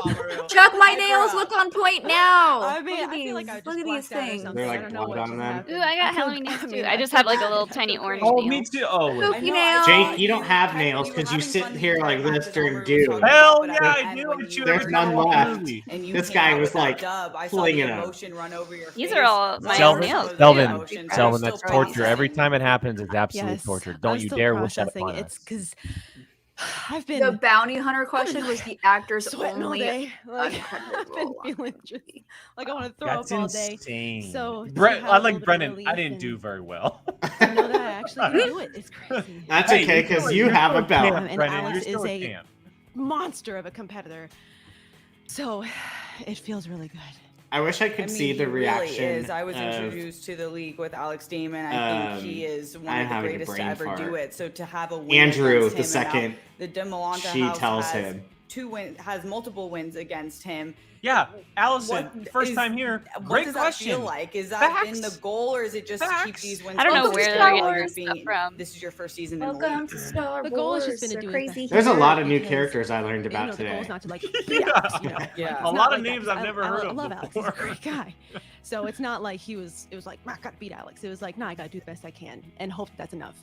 O: Amaru.
C: Chuck, my nails look on point now.
N: I mean,
C: look at
N: I feel like I
C: these.
N: just
C: Look at these
N: blacked out or
C: things.
N: something.
B: They're
N: I
B: like
N: don't know
B: blood
N: what
B: on
N: just
B: them.
N: happened.
D: Ooh, I got Halloween nails too. I just have like a little tiny orange
A: Oh,
D: nail.
A: me too. Oh, wait.
C: Spooky nails.
B: Jake, you don't have nails because you sit here like this during Doom.
A: Hell yeah, I do. I chew
B: There's
A: every
B: none
A: time I watch a
B: left.
A: movie.
O: And you
B: This
O: came
B: guy
O: out
B: was
O: with that
B: like
O: dub. I saw
B: flinging
O: the
B: them.
O: emotion run over your
D: These
O: face.
D: are all my
A: Selvin,
D: own nails.
A: Selvin, that's torture. Every time it happens, it's absolute
K: Yes,
A: torture.
K: I'm
A: Don't you
K: still
A: dare wish that
K: processing.
A: upon
K: It's
A: us.
K: because I've been
C: The bounty hunter question was the actor's
K: sweating all
C: only
K: day. Like, I've been
C: uncomfortable.
K: feeling just like I want to throw
A: That's
K: up all day.
A: insane.
K: So to
A: Brett,
K: have
A: I
K: a little
A: like
K: bit of
A: Brennan. I
K: relief
A: didn't
K: and
A: do very well.
K: to know that I actually can do it is crazy.
B: That's okay because you have a belt.
K: And
A: Brennan,
K: Alex
A: you're
K: is
A: still a
K: a
A: champ.
K: monster of a competitor. So it feels really good.
B: I wish I could see the reaction.
O: Really is. I was
B: of,
O: introduced to the league with Alex Damon. I think he is one
B: I'm
O: of the
B: having a
O: greatest to
B: brain
O: ever
B: fart.
O: do it. So to have a win
B: Andrew,
O: against
B: the
O: him, and
B: second
O: now the Dimalanta
B: she
O: house
B: tells
O: has
B: him.
O: has multiple wins against him.
A: Yeah, Allison,
O: What
A: first
O: is-
A: time here.
O: What
A: Great
O: does
A: question.
O: that feel like? Is that been the
A: Facts.
O: goal, or is it just to keep
A: Facts.
O: these wins?
D: I don't know
O: close
D: where
O: to
D: they're
O: Star
D: getting
O: Wars
D: this stuff
O: being-
D: from.
O: This is your first season in the
C: Welcome
O: league.
C: to Star
K: The goal has
C: Wars.
K: just been to
C: They're
K: do his
C: crazy.
K: best.
B: There's a lot of new
K: Because,
B: characters I learned
K: you
B: about
K: know, the goal
B: today.
K: is not to like beat Alex, you know.
O: Yeah.
K: It's
A: A
K: not
A: lot of
K: like that,
A: names
K: 'cause
A: I've never heard
K: I
A: of
K: love Alex. He's
A: before.
K: a great guy. So it's not like it was like, I gotta beat Alex. It was like, no, I gotta do the best I can and hope that's enough.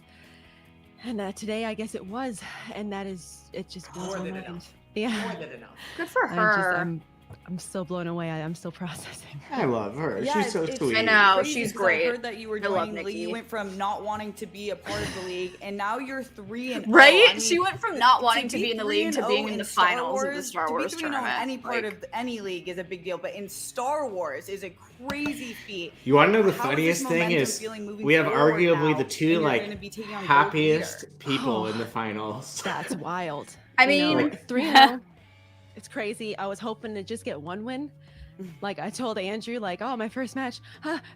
K: And today, I guess it was, and that is, it just
L: More
K: what
L: than
K: happened.
L: enough.
K: Yeah.
L: More than enough.
C: Good for her.
K: I'm still blown away. I'm still processing.
B: I love her.
O: Yeah,
B: She's so
O: it's
B: sweet.
C: I know.
O: crazy
C: She's
O: because
C: great.
O: I heard that you were
C: I love
O: joining the league.
C: Nikki.
O: You went from not wanting to be a part of the league, and now you're 3-0.
C: Right?
O: I mean,
C: She went from not wanting to be in the league to
O: 3-0
C: being in the
O: Star
C: finals of the
O: Wars,
C: Star Wars
O: to be 3-0 in
C: tournament.
O: any part
C: Like-
O: of any league is a big deal, but in Star Wars is a crazy feat.
B: You want to know the
O: How is
B: funniest
O: this
B: thing
O: momentum
B: is
O: feeling moving
B: we have
O: forward
B: arguably
O: now,
B: the
O: and
B: two
O: you're
B: like
O: gonna be taking on Gold
B: happiest
O: Leader?
B: people in the finals.
K: That's wild.
C: I
K: You know,
C: mean-
K: 3-0. It's crazy. I was hoping to just get one win. Like I told Andrew, like, oh, my first match,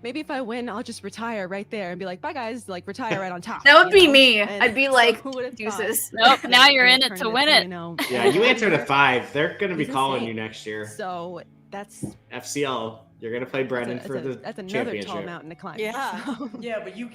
K: maybe if I win, I'll just retire right there and be like, bye guys, like retire right on top.
C: That would
K: you
C: be
K: know?
C: me.
K: And
C: I'd be
K: so
C: like,
K: who would've
C: deuces.
K: thought?
D: Nope, now you're in
K: Turn
D: it to win it.
K: 3-0.
B: Yeah, you answered a 5. They're gonna be
K: He's
B: calling
K: insane.
B: you next year.
K: So that's
B: FCL. You're gonna play Brennan for the
K: that's another
B: championship.
K: tall mountain to climb.
L: Yeah.
K: So-
L: Yeah, but you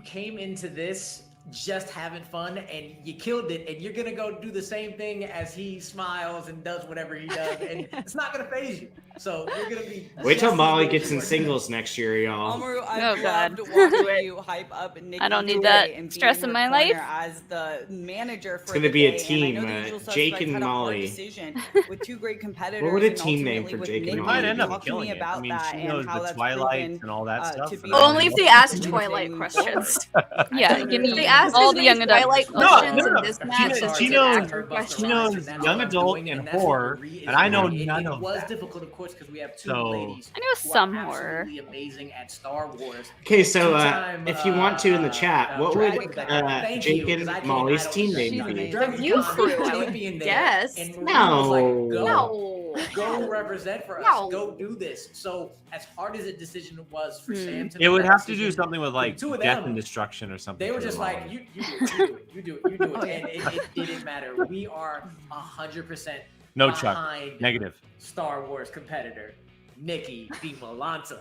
L: came into this just having fun and you killed it, and you're gonna go do the same thing as he smiles and does whatever he does, and it's not gonna phase you. So you're gonna be
B: Wait till
L: just
B: Molly
L: as good
B: gets
L: as
B: in
L: you were.
B: singles next year, y'all.
O: Amaru,
D: Oh,
O: I've
D: God.
O: loved watching you hype up Nikki
D: I don't need
O: today
D: that
O: and
D: stress
O: being
D: in
O: her
D: my
O: corner
D: life.
O: as the manager for
B: It's gonna
O: the
B: be a
O: day.
B: team,
O: And I know the usual
B: Jake
O: suspects
B: and
O: had a hard
B: Molly.
O: decision with two great competitors.
B: What would a
O: and
B: team name
O: ultimately
B: for
O: with
B: Jake and
O: Nikki.
A: We might end up
O: Talk to
A: killing
O: me
A: it.
O: about
A: I mean,
O: that
A: she
O: and
A: knows
O: how
A: the
O: that's
A: Twilight
O: proven,
A: and all that stuff.
O: to be
C: Only if they ask
O: Maybe
C: Twilight
O: move
C: questions.
D: Yeah, give me
C: They asked
D: all
C: as
D: the
C: many
D: young adult
C: Twilight
A: No,
C: questions
A: no, no.
C: in this match as
A: She
C: they
A: knows-
C: asked her
A: She
C: questions.
A: knows young adult and horror, and I know none
L: It
A: of
L: was
A: that.
L: difficult, of course, because we have two
A: So-
L: ladies.
D: I know
L: who
D: some
L: are
D: horror.
L: absolutely amazing at Star Wars.
B: Okay, so
L: Two-time,
B: if you want to in the chat, what would
L: thank
B: Jake
L: you,
B: and
L: 'cause I
B: Molly's
L: don't-
B: team
L: she's
B: name
K: amazing.
B: be?
L: Dragon
C: You
L: Con
C: crew, I would
L: champion there,
C: guess.
L: and Marie was like, go.
C: No.
L: Go represent for us.
C: No.
L: Go do this. So as hard as a decision was for Sam to
A: It would
L: make that
A: have to do
L: decision,
A: something with like
L: two of
A: death
L: them,
A: and destruction or something.
L: they were
A: for
L: just
A: the
L: like,
A: long.
L: you do it, you do it, you do it,
K: Oh, yeah.
L: and it didn't matter. We are 100%
A: No, Chuck.
L: behind
A: Negative.
L: Star Wars competitor Nicki Dimalanta.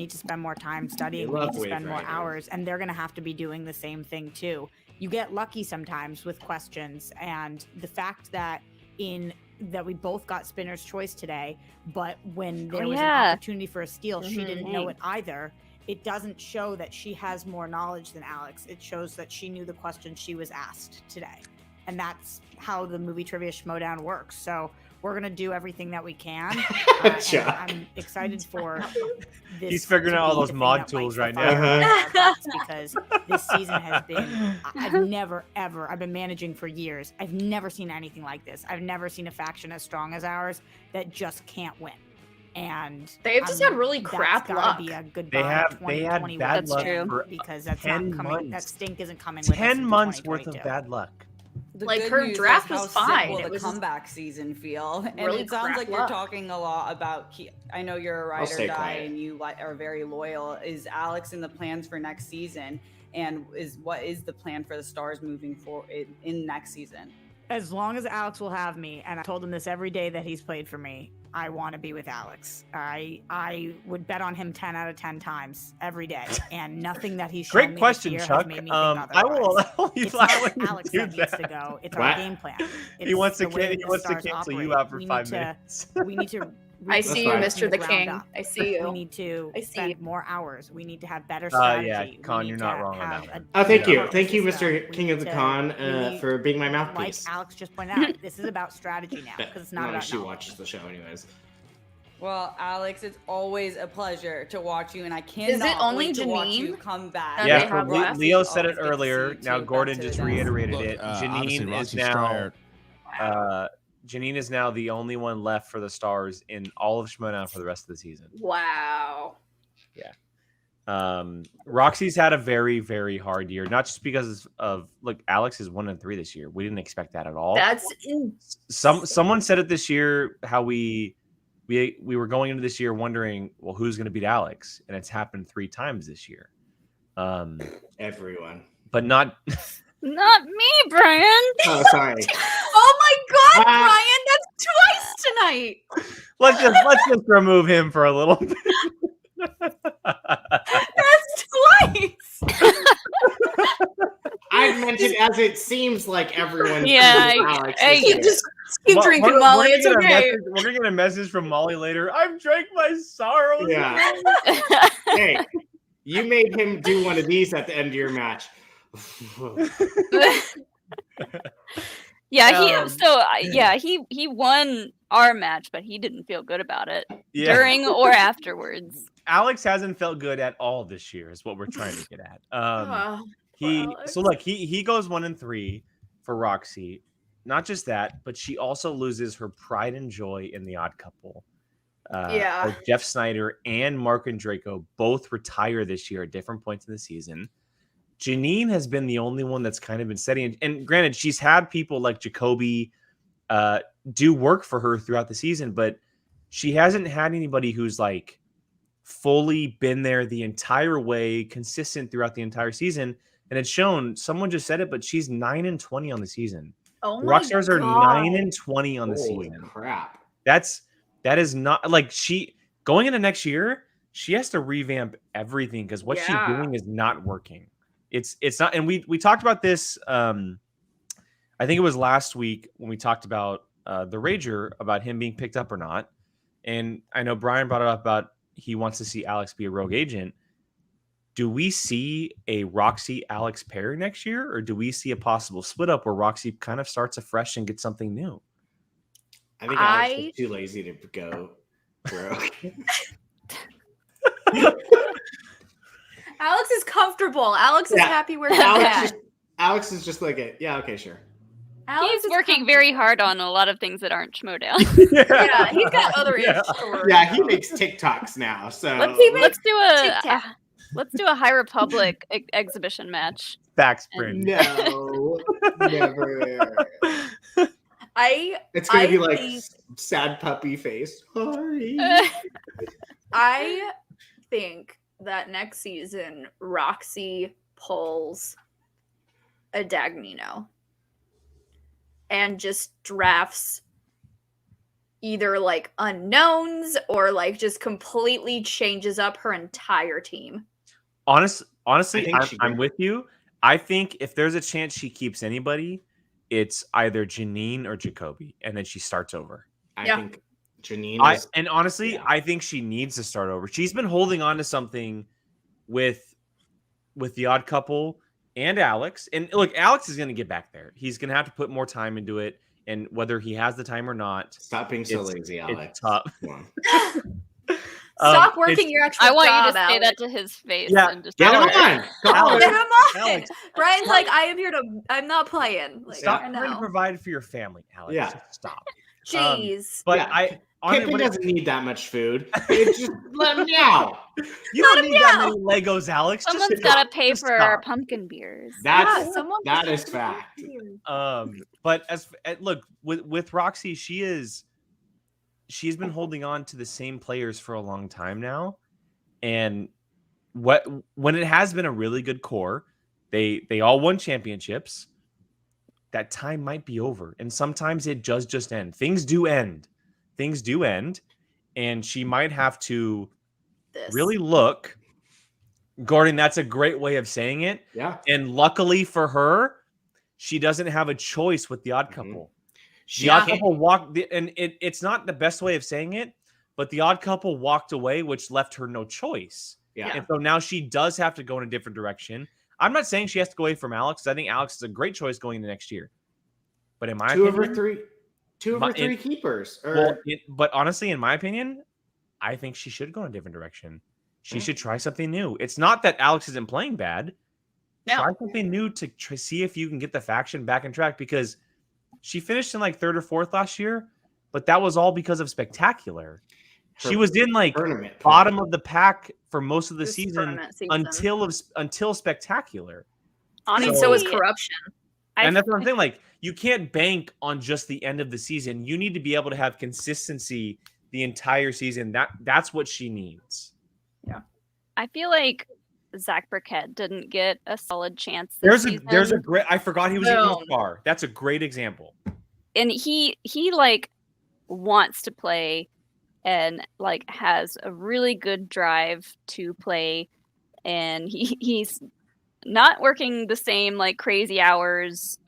N: need to spend more time studying.
B: They
N: We need
B: love
N: to spend more
B: wayfinders.
N: hours, and they're going to have to be doing the same thing too. you get lucky sometimes with questions, and the fact that we both got Spinner's Choice today, but when there was an opportunity for a steal, she didn't know it either. It doesn't show that she has more knowledge than Alex. It shows that she knew the question she was asked today. And that's how the movie trivia Schmoedown works. So we're going to do everything that we can. And I'm excited for this.
A: He's figuring out all those mod tools right now.
N: Because this season has been, I've been managing for years. I've never seen anything like this. I've never seen a faction as strong as ours that just can't win. And
C: they've just had really crap luck.
N: Be a good
A: they had bad luck for
N: because that's not coming.
A: months.
N: That stink isn't coming.
A: 10 months worth of bad luck.
C: Like her draft was fine.
O: It was the comeback season feel, and
C: really
O: it sounds like you're
C: luck.
O: talking a lot about. I know you're a ride or die, and you are very loyal. Is Alex in the plans for next season? And what is the plan for the Stars moving forward in next season?
N: As long as Alex will have me, and I told him this every day that he's played for me, I want to be with Alex. I would bet on him 10 out of 10 times every day, and nothing that he's shown
A: Great question,
N: this year
A: Chuck.
N: Has made me
A: I will allow you.
N: It's not Alex that needs to go. It's our game plan.
A: He wants to cancel you out for 5 minutes.
N: We need to.
C: I see you, Mr. the King. I see you.
N: We need to spend more hours. We need to have better
A: Yeah,
N: strategy.
A: Con, you're not wrong on that one.
B: Oh, thank you, Mr. King of the Con, for being my mouthpiece.
N: Like Alex just pointed out, this is about strategy now because it's not about.
B: She watches the show anyways.
O: Well, Alex, it's always a pleasure to watch you, and I cannot
C: only
O: wait to watch
C: Janine
O: you come back.
A: Yeah, Leo said it earlier. Now Gordon just reiterated it. Janine is now. Janine is now the only one left for the Stars in all of Schmoedown for the rest of the season.
C: Wow.
A: Yeah. Roxy's had a very, very hard year, not just because of Alex is 1-3 this year. We didn't expect that at all.
C: That's
A: someone said it this year how we were going into this year wondering, well, who's going to beat Alex, and it's happened 3 times this year.
B: Everyone,
A: but not
D: me, Brian.
B: Oh, sorry.
C: Oh my God, Brian, that's twice tonight.
A: Let's just remove him for a little bit.
C: That's twice.
B: I mentioned as it seems like everyone.
C: Just keep drinking, Molly. It's okay.
A: We're gonna get a message from Molly later. I've drank my sorrows.
B: Yeah. Hey, you made him do one of these at the end of your match.
D: He won our match, but he didn't feel good about it during or afterwards.
A: Alex hasn't felt good at all this year, is what we're trying to get at. He goes 1-3 for Roxy. Not just that, but she also loses her pride and joy in the Odd Couple. Jeff Snyder and Mark and Draco both retire this year at different points in the season. Janine has been the only one that's kind of been steady. And granted, she's had people like Jacoby do work for her throughout the season, but she hasn't had anybody who's like fully been there the entire way, consistent throughout the entire season. And it's shown, someone just said it, but she's 9-20 on the season.
C: Oh my
A: Rockstars are
C: God.
A: 9-20 on the
B: Holy
A: season.
B: Crap.
A: That is not like she going into next year, she has to revamp everything because what she's doing is not working. It's not, and we talked about this. I think it was last week when we talked about the Rager, about him being picked up or not. And I know Brian brought it up about he wants to see Alex be a rogue agent. Do we see a Roxy Alex pair next year, or do we see a possible split up where Roxy kind of starts afresh and gets something new?
B: I think Alex is too lazy to go rogue.
C: Alex is comfortable. Alex is happy where he's at.
B: Alex is just like okay, sure.
C: Alex
D: He's working very hard on a lot of things that aren't Schmoedown.
C: He's got other stories.
B: Yeah, he makes TikToks now. So
D: let's do a High Republic exhibition match.
A: Back sprint.
B: No, never. It's gonna be like sad puppy face. Sorry.
C: I think that next season Roxy pulls a Dagnino and just drafts either like unknowns or like just completely changes up her entire team.
A: Honestly, I'm with you. I think if there's a chance she keeps anybody, it's either Janine or Jacoby, and then she starts over.
B: I think Janine is,
A: and honestly, I think she needs to start over. She's been holding on to something with the Odd Couple and Alex. And look, Alex is going to get back there. He's going to have to put more time into it. And whether he has the time or not,
B: stop being so lazy, Alex.
A: It's tough.
C: Stop working your actual
D: I want
C: job,
D: you to say
C: Alex.
D: that to his face.
A: Yeah,
D: and just
B: get him on.
C: Get him on.
A: Alex.
C: Brian's like, I am here to. I'm not playing. Like,
A: Stop
C: I
A: trying to
C: know.
A: provide for your family, Alex.
B: Yeah.
A: Just stop.
C: Jeez.
A: But
B: Yeah.
A: I
B: Pippin doesn't need that much food. It's just let him meow.
A: You don't need that many Legos, Alex. Just
D: Someone's
A: stop.
D: got to pay
A: Just
D: for our
A: stop.
D: pumpkin beers.
B: That is fact.
A: But look with Roxy, she's been holding on to the same players for a long time now, and when it has been a really good core, they all won championships. That time might be over, and sometimes it does just end. Things do end, and she might have to really look. Gordon, that's a great way of saying it.
B: Yeah.
A: And luckily for her, she doesn't have a choice with the Odd Couple. The Odd Couple walked, and it's not the best way of saying it, but the Odd Couple walked away, which left her no choice.
B: Yeah.
A: And so now she does have to go in a different direction. I'm not saying she has to go away from Alex. I think Alex is a great choice going into next year. But in my
B: two
A: opinion,
B: of her three keepers.
A: But honestly, in my opinion, I think she should go in a different direction. She should try something new. It's not that Alex isn't playing bad. Try something new to see if you can get the faction back on track, because she finished in like 3rd or 4th last year, but that was all because of Spectacular. She was in like bottom of the pack for most of the season until Spectacular.
C: I mean, so was Corruption.
A: And that's what I'm saying. Like, you can't bank on just the end of the season. You need to be able to have consistency the entire season. That's what she needs.
C: Yeah.
D: I feel like Zach Burkett didn't get a solid chance.
A: There's a great. I forgot he was in the bar. That's a great example.
D: And he like wants to play and like has a really good drive to play, and he's not working the same like crazy hours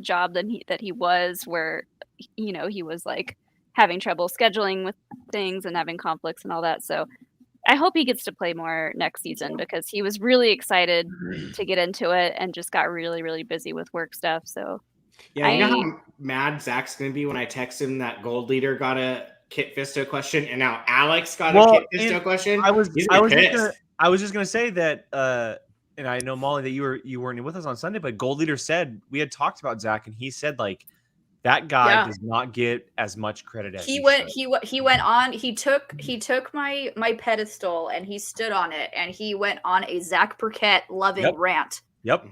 D: job that he was, where he was like having trouble scheduling with things and having conflicts and all that. So I hope he gets to play more next season, because he was really excited to get into it and just got really, really busy with work stuff. So
B: yeah, you know how mad Zach's going to be when I text him that Gold Leader got a Kit Fisto question and now Alex got a Kit Fisto question?
A: I was just going to say that, and I know, Molly, that you weren't with us on Sunday, but Gold Leader said, we had talked about Zach, and he said like, that guy does not get as much credit as
C: he went on. He took my pedestal and he stood on it, and he went on a Zach Burkett loving rant.
A: Yep.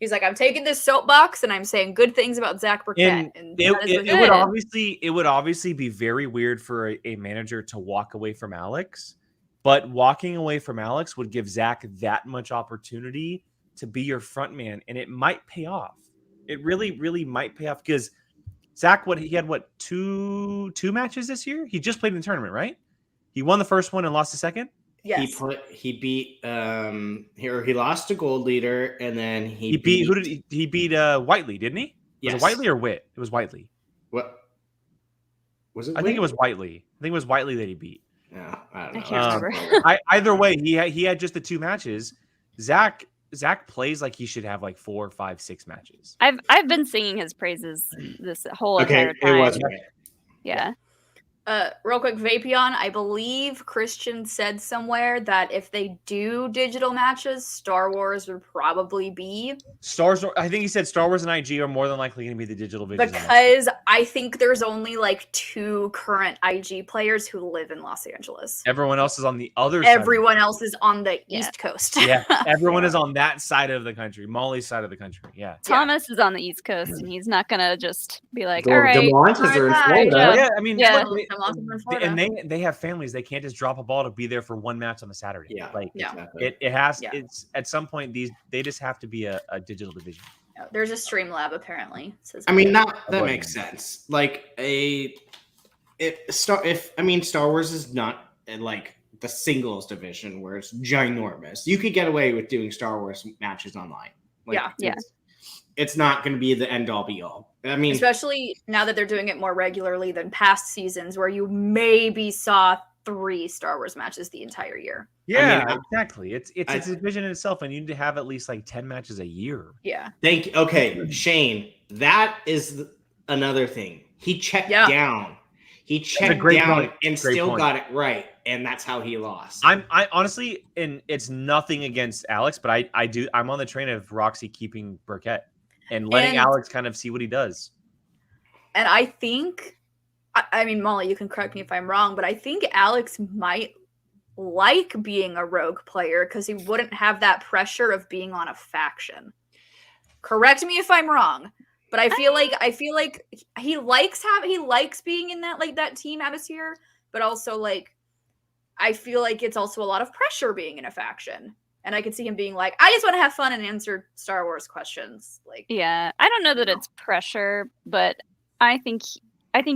C: He's like, I'm taking this soapbox and I'm saying good things about Zach Burkett. And
A: it would obviously be very weird for a manager to walk away from Alex, but walking away from Alex would give Zach that much opportunity to be your front man, and it might pay off. It really, really might pay off, because Zach, he had two matches this year? He just played in the tournament, right? He won the first one and lost the second?
C: Yes.
B: He beat he lost to Gold Leader, and then he beat
A: who did he beat Whiteley, didn't he?
B: Yes.
A: Was it Whiteley or Witt? It was Whiteley.
B: What was it?
A: I think it was Whiteley. I think it was Whiteley that he beat.
B: Yeah, I don't know.
D: I can't remember.
A: Either way, he had just the 2 matches. Zach plays like he should have like 4, 5, 6 matches.
D: I've been singing his praises this whole entire time.
B: It was right.
D: Yeah.
C: Real quick, Vapion, I believe Christian said somewhere that if they do digital matches, Star Wars would probably be.
A: I think he said Star Wars and IG are more than likely going to be the digital videos.
C: Because I think there's only like 2 current IG players who live in Los Angeles.
A: Everyone else is on the other side.
C: Everyone else is on the East Coast.
A: Yeah, everyone is on that side of the country, Molly's side of the country. Yeah.
D: Thomas is on the East Coast, and he's not going to just be like,
B: all
D: right.
B: Demelantas are in Florida.
A: Yeah, I mean,
C: and
A: they have families. They can't just drop a ball to be there for 1 match on the Saturday.
B: Yeah,
A: exactly. It has. Yeah. It's at some point they just have to be a digital division.
C: No, there's a Streamlab apparently.
B: I mean, that makes sense. Like Star Wars is not like the singles division where it's ginormous. You could get away with doing Star Wars matches online. Like,
C: Yeah.
B: It's not going to be the end all be all. I mean,
C: especially now that they're doing it more regularly than past seasons where you maybe saw 3 Star Wars matches the entire year.
A: Yeah, exactly. It's a division in itself, and you need to have at least like 10 matches a year.
C: Yeah.
B: Thank you. Okay, Shane, that is another thing. He checked down. He checked down and still got it right, and that's how he lost.
A: I honestly, and it's nothing against Alex, but I'm on the train of Roxy keeping Burkett and letting Alex kind of see what he does.
C: And I think, I mean, Molly, you can correct me if I'm wrong, but I think Alex might like being a rogue player because he wouldn't have that pressure of being on a faction. Correct me if I'm wrong, but I feel like he likes being in that team atmosphere, but also like I feel like it's also a lot of pressure being in a faction. And I could see him being like, I just want to have fun and answer Star Wars questions. Like,
D: yeah, I don't know that it's pressure, but I think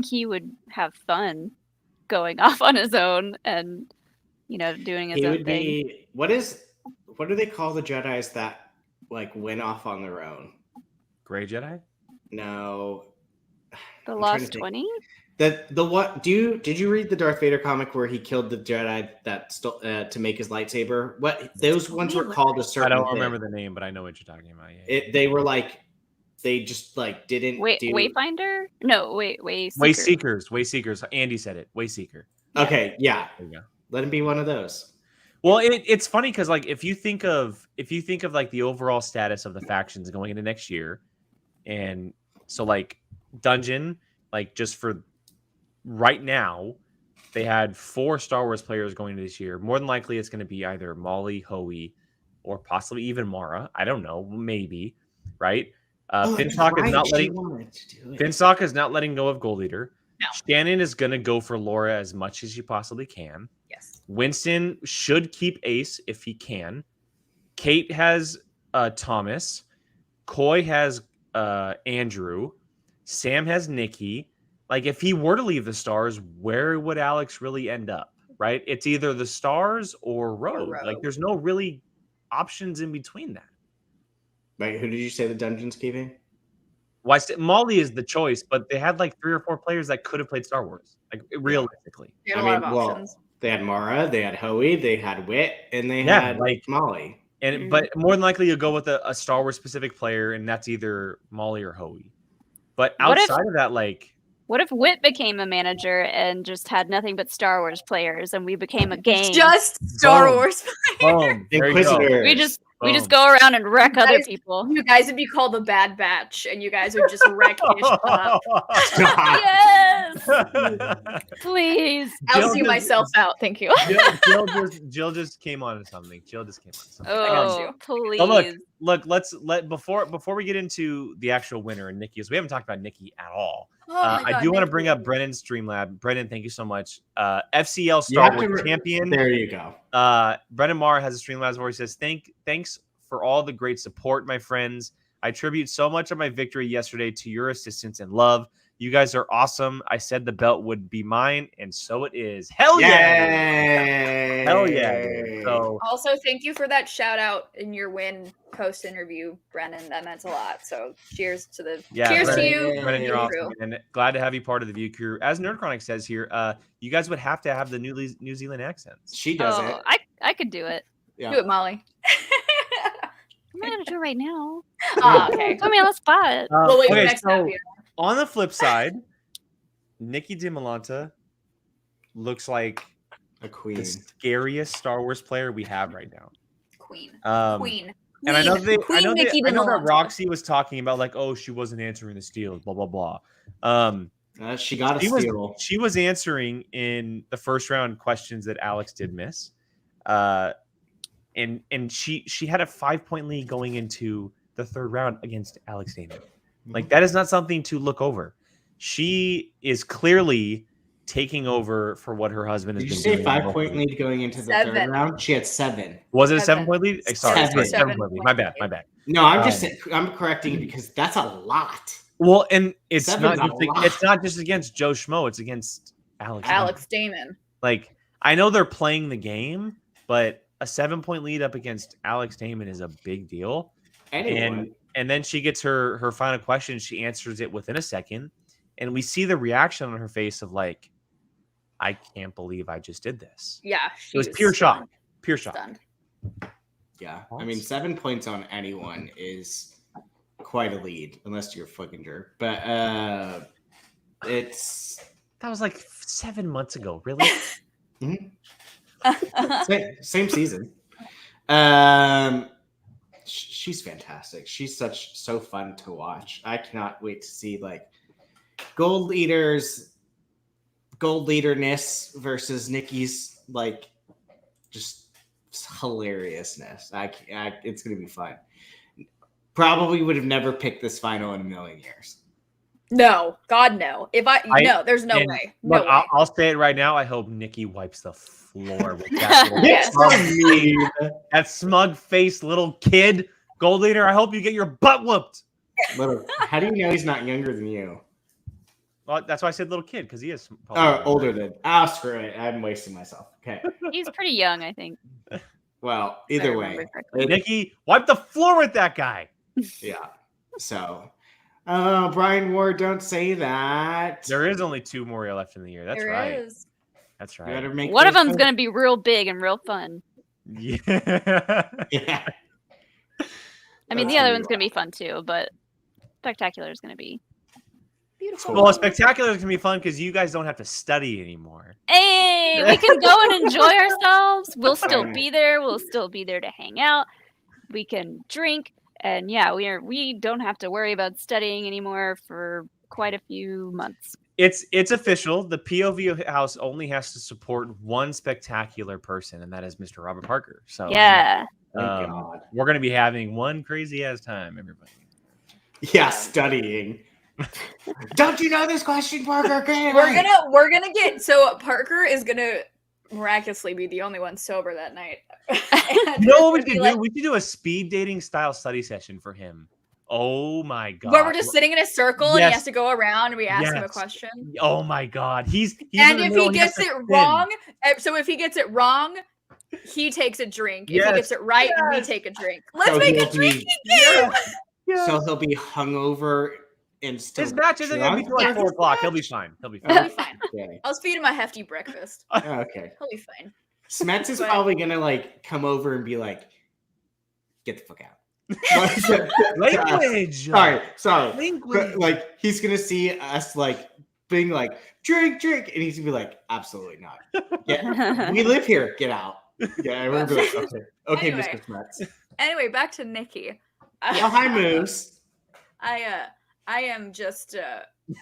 D: he would have fun going off on his own and, doing his own thing.
B: What do they call the Jedis that like went off on their own?
A: Gray Jedi?
B: No.
D: The Lost 20?
B: The what? Did you read the Darth Vader comic where he killed the Jedi that to make his lightsaber? What those ones were called a certain.
A: I don't remember the name, but I know what you're talking about. Yeah.
B: They were like, they just like didn't.
D: Wayfinder? No, Wayseekers.
A: Wayseekers. Andy said it. Wayseeker.
B: Okay, yeah. There you go. Let him be one of those.
A: Well, it's funny because like if you think of like the overall status of the factions going into next year, and so like Dungeon, like just for right now, they had 4 Star Wars players going into this year. More than likely, it's going to be either Molly, Hoey, or possibly even Mara. I don't know, maybe, right? Finstock is not letting go of Gold Eater.
C: No.
A: Shannon is going to go for Laura as much as she possibly can.
C: Yes.
A: Winston should keep Ace if he can. Kate has Thomas. Coy has Andrew. Sam has Nikki. Like, if he were to leave the Stars, where would Alex really end up, right? It's either the Stars or Rogue. Like, there's no really options in between that.
B: Wait, who did you say the Dungeon's keeping?
A: Why Molly is the choice, but they had like 3 or 4 players that could have played Star Wars, like realistically.
C: They had a lot of options.
B: They had Mara, they had Hoey, they had Wit, and they had like Molly.
A: And but more than likely, you'll go with a Star Wars specific player, and that's either Molly or Hoey. But outside of that, like,
D: what if Wit became a manager and just had nothing but Star Wars players, and we became a gang?
C: Just Star Wars players.
B: Inquisitor.
D: We just go around and wreck other people.
C: You guys would be called the Bad Batch, and you guys would just wreck Ish up.
D: Yes, please.
C: I'll see myself out. Thank you.
A: Jill just came on to something.
D: Oh, please.
A: So look. Before we get into the actual winner and Nikki, we haven't talked about Nikki at all. I do want to bring up Brennan Streamlab. Brennan, thank you so much. FCL Star Wars champion.
B: There you go.
A: Brennan Marr has a Streamlabs where he says, thanks for all the great support, my friends. I attribute so much of my victory yesterday to your assistance and love. You guys are awesome. I said the belt would be mine, and so it is. Hell yeah! Hell yeah! So,
C: also, thank you for that shout out in your win post interview, Brennan. That meant a lot. So, cheers to the cheers to you,
A: Brennan. You're awesome, and glad to have you part of the View Crew. As Nerd Chronic says here, you guys would have to have the New Zealand accents.
B: She does it.
D: I could do it.
C: Yeah. Do it, Molly.
D: I'm not gonna do it right now.
C: Okay.
D: Put me on the spot.
C: We'll wait for next time.
A: On the flip side, Nicki Dimalanta looks like
B: a queen,
A: the scariest Star Wars player we have right now.
C: Queen.
A: And I know that Roxy was talking about like, oh, she wasn't answering the steals, blah blah blah.
B: She got a steal.
A: She was answering in the first round questions that Alex did miss. And she had a 5-point lead going into the 3rd round against Alex Damon. Like, that is not something to look over. She is clearly taking over for what her husband has been doing.
B: Did you say 5-point lead going into the 3rd round? She had 7.
A: Was it a 7-point lead? Sorry, 7-point lead. My bad.
B: No, I'm correcting you because that's a lot.
A: Well, and it's not just against Joe Schmo, it's against Alex
C: Damon.
A: Like, I know they're playing the game, but a 7-point lead up against Alex Damon is a big deal.
B: Anyone.
A: And then she gets her final question. She answers it within a second, and we see the reaction on her face of like, I can't believe I just did this.
C: Yeah,
A: it was pure
C: stunned.
A: shock. Pure shock.
C: Stunned.
B: Yeah, I mean, 7 points on anyone is quite a lead, unless you're a fucking jerk. But it's
A: that was like 7 months ago. Really?
B: same season. She's fantastic. She's so fun to watch. I cannot wait to see like gold leaderness versus Nicki's like just hilariousness. It's gonna be fun. Probably would have never picked this final in a million years.
C: No, God, no. No, there's no way. No way.
A: I'll say it right now. I hope Nicki wipes the floor with that.
C: Yes.
A: That smug-faced little kid, gold leader. I hope you get your butt whooped.
B: How do you know he's not younger than you?
A: Well, that's why I said little kid, because he is.
B: Older than. Screw it. I'm wasting myself. Okay.
D: He's pretty young, I think.
B: Well, either way,
A: Nicki, wipe the floor with that guy.
B: Yeah. So. Oh, Brian Ward, don't say that.
A: There is only 2 more left in the year. That's right.
C: Is.
A: That's right.
D: One of them's going to be real big and real fun.
A: Yeah.
B: Yeah.
D: I mean, the other one's going to be fun too, but Spectacular is going to be
C: beautiful.
A: Well, Spectacular is going to be fun because you guys don't have to study anymore.
D: Hey, we can go and enjoy ourselves. We'll still be there. We'll still be there to hang out. We can drink. And yeah, we don't have to worry about studying anymore for quite a few months.
A: It's official. The POV house only has to support one spectacular person, and that is Mr. Robert Parker. So
D: yeah,
A: we're going to be having one crazy ass time, everybody.
B: Yeah, studying. Don't you know this question, Parker?
C: We're gonna get Parker is gonna miraculously be the only one sober that night.
A: You know what we should do? We should do a speed dating style study session for him. Oh my god!
C: Where we're just sitting in a circle and he has to go around and we ask him a question.
A: Oh my god! He's
C: and if he gets it wrong, if he gets it wrong, he takes a drink. If he gets it right, we take a drink. Let's make a drinking game.
B: So he'll be hungover and still.
A: His match isn't gonna be till like 4 o'clock. He'll be fine. He'll be fine.
B: Okay.
C: I'll feed him a hefty breakfast.
B: Okay.
C: He'll be fine.
B: Smets is probably gonna like come over and be like, "Get the fuck out."
A: Language.
B: Sorry.
A: Language.
B: Like he's gonna see us like being like drink, and he's gonna be like, "Absolutely not. Yeah, we live here. Get out." Yeah, we're like, okay,
C: Anyway.
B: Mr. Smets.
C: Anyway, back to Nicki.
B: Hi, Moose.
C: I am just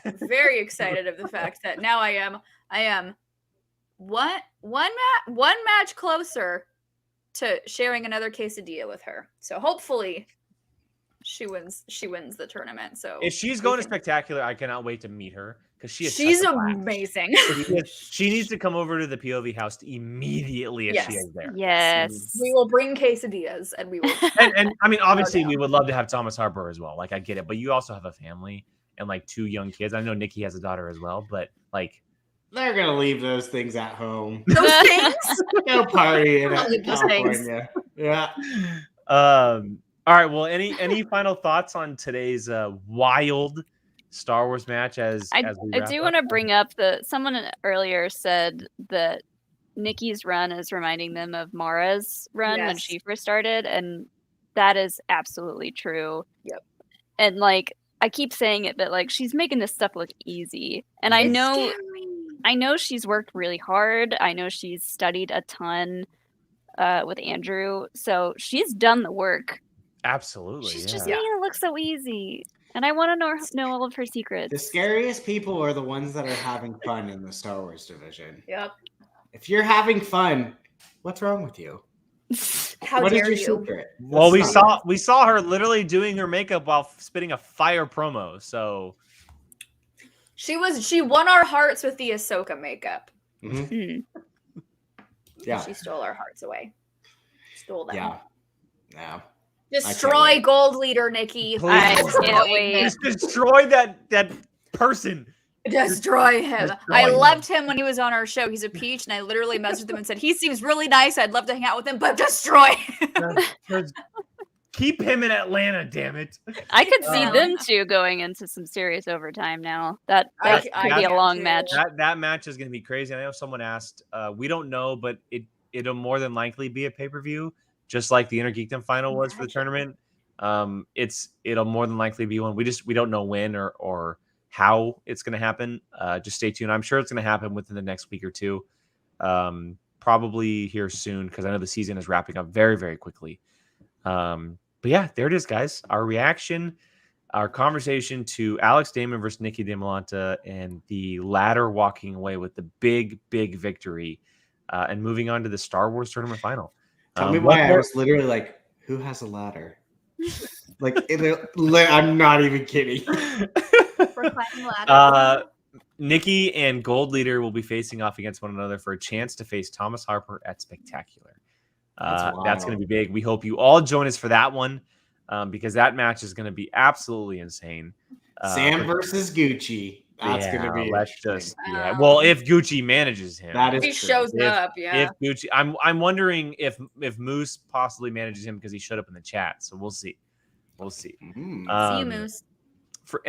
C: very excited of the fact that now I am one match closer to sharing another quesadilla with her. So hopefully she wins the tournament. So
A: if she's going to Spectacular, I cannot wait to meet her because
C: she's amazing.
A: She needs to come over to the POV house immediately if she is there.
D: Yes.
C: We will bring quesadillas and we will
A: and I mean obviously we would love to have Thomas Harper as well. Like I get it, but you also have a family and like 2 young kids. I know Nicki has a daughter as well, but like
B: they're gonna leave those things at home.
C: Those things?
B: No party in
C: Those things.
B: California. Yeah.
A: All right. Well, any final thoughts on today's wild Star Wars match? I
D: do want to bring up someone earlier said that Nicki's run is reminding them of Mara's run when she first started, and that is absolutely true.
C: Yep.
D: And like I keep saying it, but like she's making this stuff look easy, and I know she's worked really hard. I know she's studied a ton with Andrew, so she's done the work.
A: Absolutely.
D: She's just making it look so easy. And I want to know all of her secrets.
B: The scariest people are the ones that are having fun in the Star Wars division.
C: Yep.
B: If you're having fun, what's wrong with you?
C: How dare you?
B: Secret?
A: Well, we saw her literally doing her makeup while spitting a fire promo. So
C: she won our hearts with the Ahsoka makeup.
B: Mm-hmm. Yeah.
C: She stole our hearts away. Stole them.
B: Yeah.
C: Destroy Gold Leader, Nicki.
D: I can't wait.
A: Just destroy that person.
C: Destroy him. I loved him when he was on our show. He's a peach, and I literally messaged him and said, he seems really nice. I'd love to hang out with him, but destroy him.
A: Keep him in Atlanta, damn it.
D: I could see them two going into some serious overtime now. That could be a long match.
A: That match is going to be crazy. I know someone asked. We don't know, but it'll more than likely be a pay-per-view, just like the Inner Geekdom final was for the tournament. It'll more than likely be one. We don't know when or how it's going to happen. Just stay tuned. I'm sure it's going to happen within the next week or two. Probably here soon, because I know the season is wrapping up very, very quickly. But yeah, there it is, guys. Our reaction, our conversation to Alex Damon versus Nicki Dimalanta, and the latter walking away with the big, big victory, and moving on to the Star Wars tournament final.
B: Tell me why I was literally like, who has a ladder? Like, I'm not even kidding.
C: We're climbing ladders.
A: Nicki and Gold Leader will be facing off against one another for a chance to face Thomas Harper at Spectacular. That's going to be big. We hope you all join us for that one, because that match is going to be absolutely insane.
B: Sam versus Gucci. That's going to be.
A: Well, if Gucci manages him,
B: that is
C: he shows up. Yeah.
A: If Gucci, I'm wondering if Moose possibly manages him because he showed up in the chat. So we'll see.
C: See you, Moose.
A: For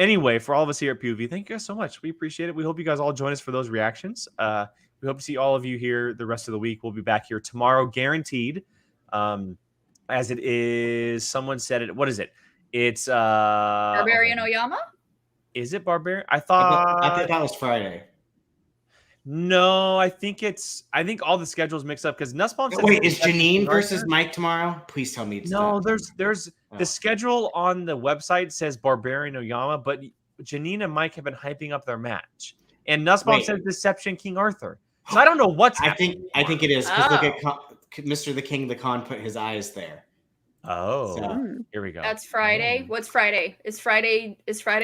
A: all of us here at POV, thank you guys so much. We appreciate it. We hope you guys all join us for those reactions. We hope to see all of you here the rest of the week. We'll be back here tomorrow, guaranteed. As it is, someone said it. What is it? It's
C: Barbarian Oyama.
A: Is it Barbarian? I thought
B: that was Friday.
A: No, I think all the schedules mix up because Nussbaum said.
B: Wait, is Janine versus Mike tomorrow? Please tell me it's
A: no. There's the schedule on the website says Barbarian Oyama, but Janine and Mike have been hyping up their match, and Nussbaum says Deception King Arthur. So I don't know what's happening.
B: I think it is because look at Mr. the King, the Con put his eyes there.
A: Oh, so, here we go.
C: That's Friday. What's Friday? Is Friday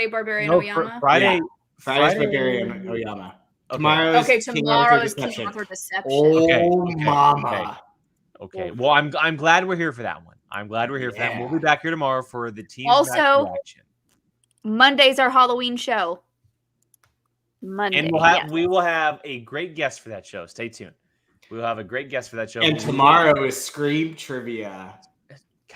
C: Barbarian Oyama?
B: Friday's Barbarian Oyama.
A: Okay.
C: Tomorrow is King Arthur Deception.
B: Oh, mama.
A: Okay. Well, I'm glad we're here for that one. We'll be back here tomorrow for the team
C: also
A: reaction.
C: Monday's our Halloween show.
D: Monday.
A: And we will have a great guest for that show. Stay tuned. We will have a great guest for that show.
B: And tomorrow is Scream Trivia.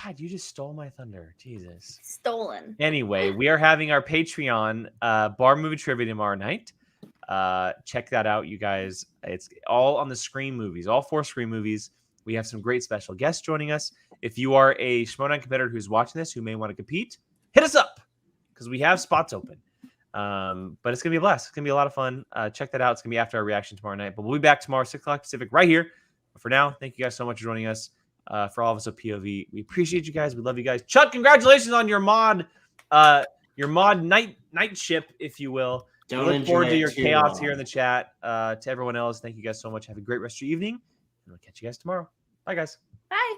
A: God, you just stole my thunder. Jesus.
C: Stolen.
A: Anyway, we are having our Patreon bar movie trivia tomorrow night. Check that out, you guys. It's all on the Scream movies, all 4 Scream movies. We have some great special guests joining us. If you are a Schmoedown competitor who's watching this, who may want to compete, hit us up because we have spots open. But it's going to be a blast. It's going to be a lot of fun. Check that out. It's going to be after our reaction tomorrow night. But we'll be back tomorrow, 6 o'clock Pacific, right here. But for now, thank you guys so much for joining us. For all of us at POV, we appreciate you guys. We love you guys. Chuck, congratulations on your mod night ship, if you will. We look forward to your chaos here in the chat. To everyone else, thank you guys so much. Have a great rest of your evening. And we'll catch you guys tomorrow. Bye, guys.
C: Bye.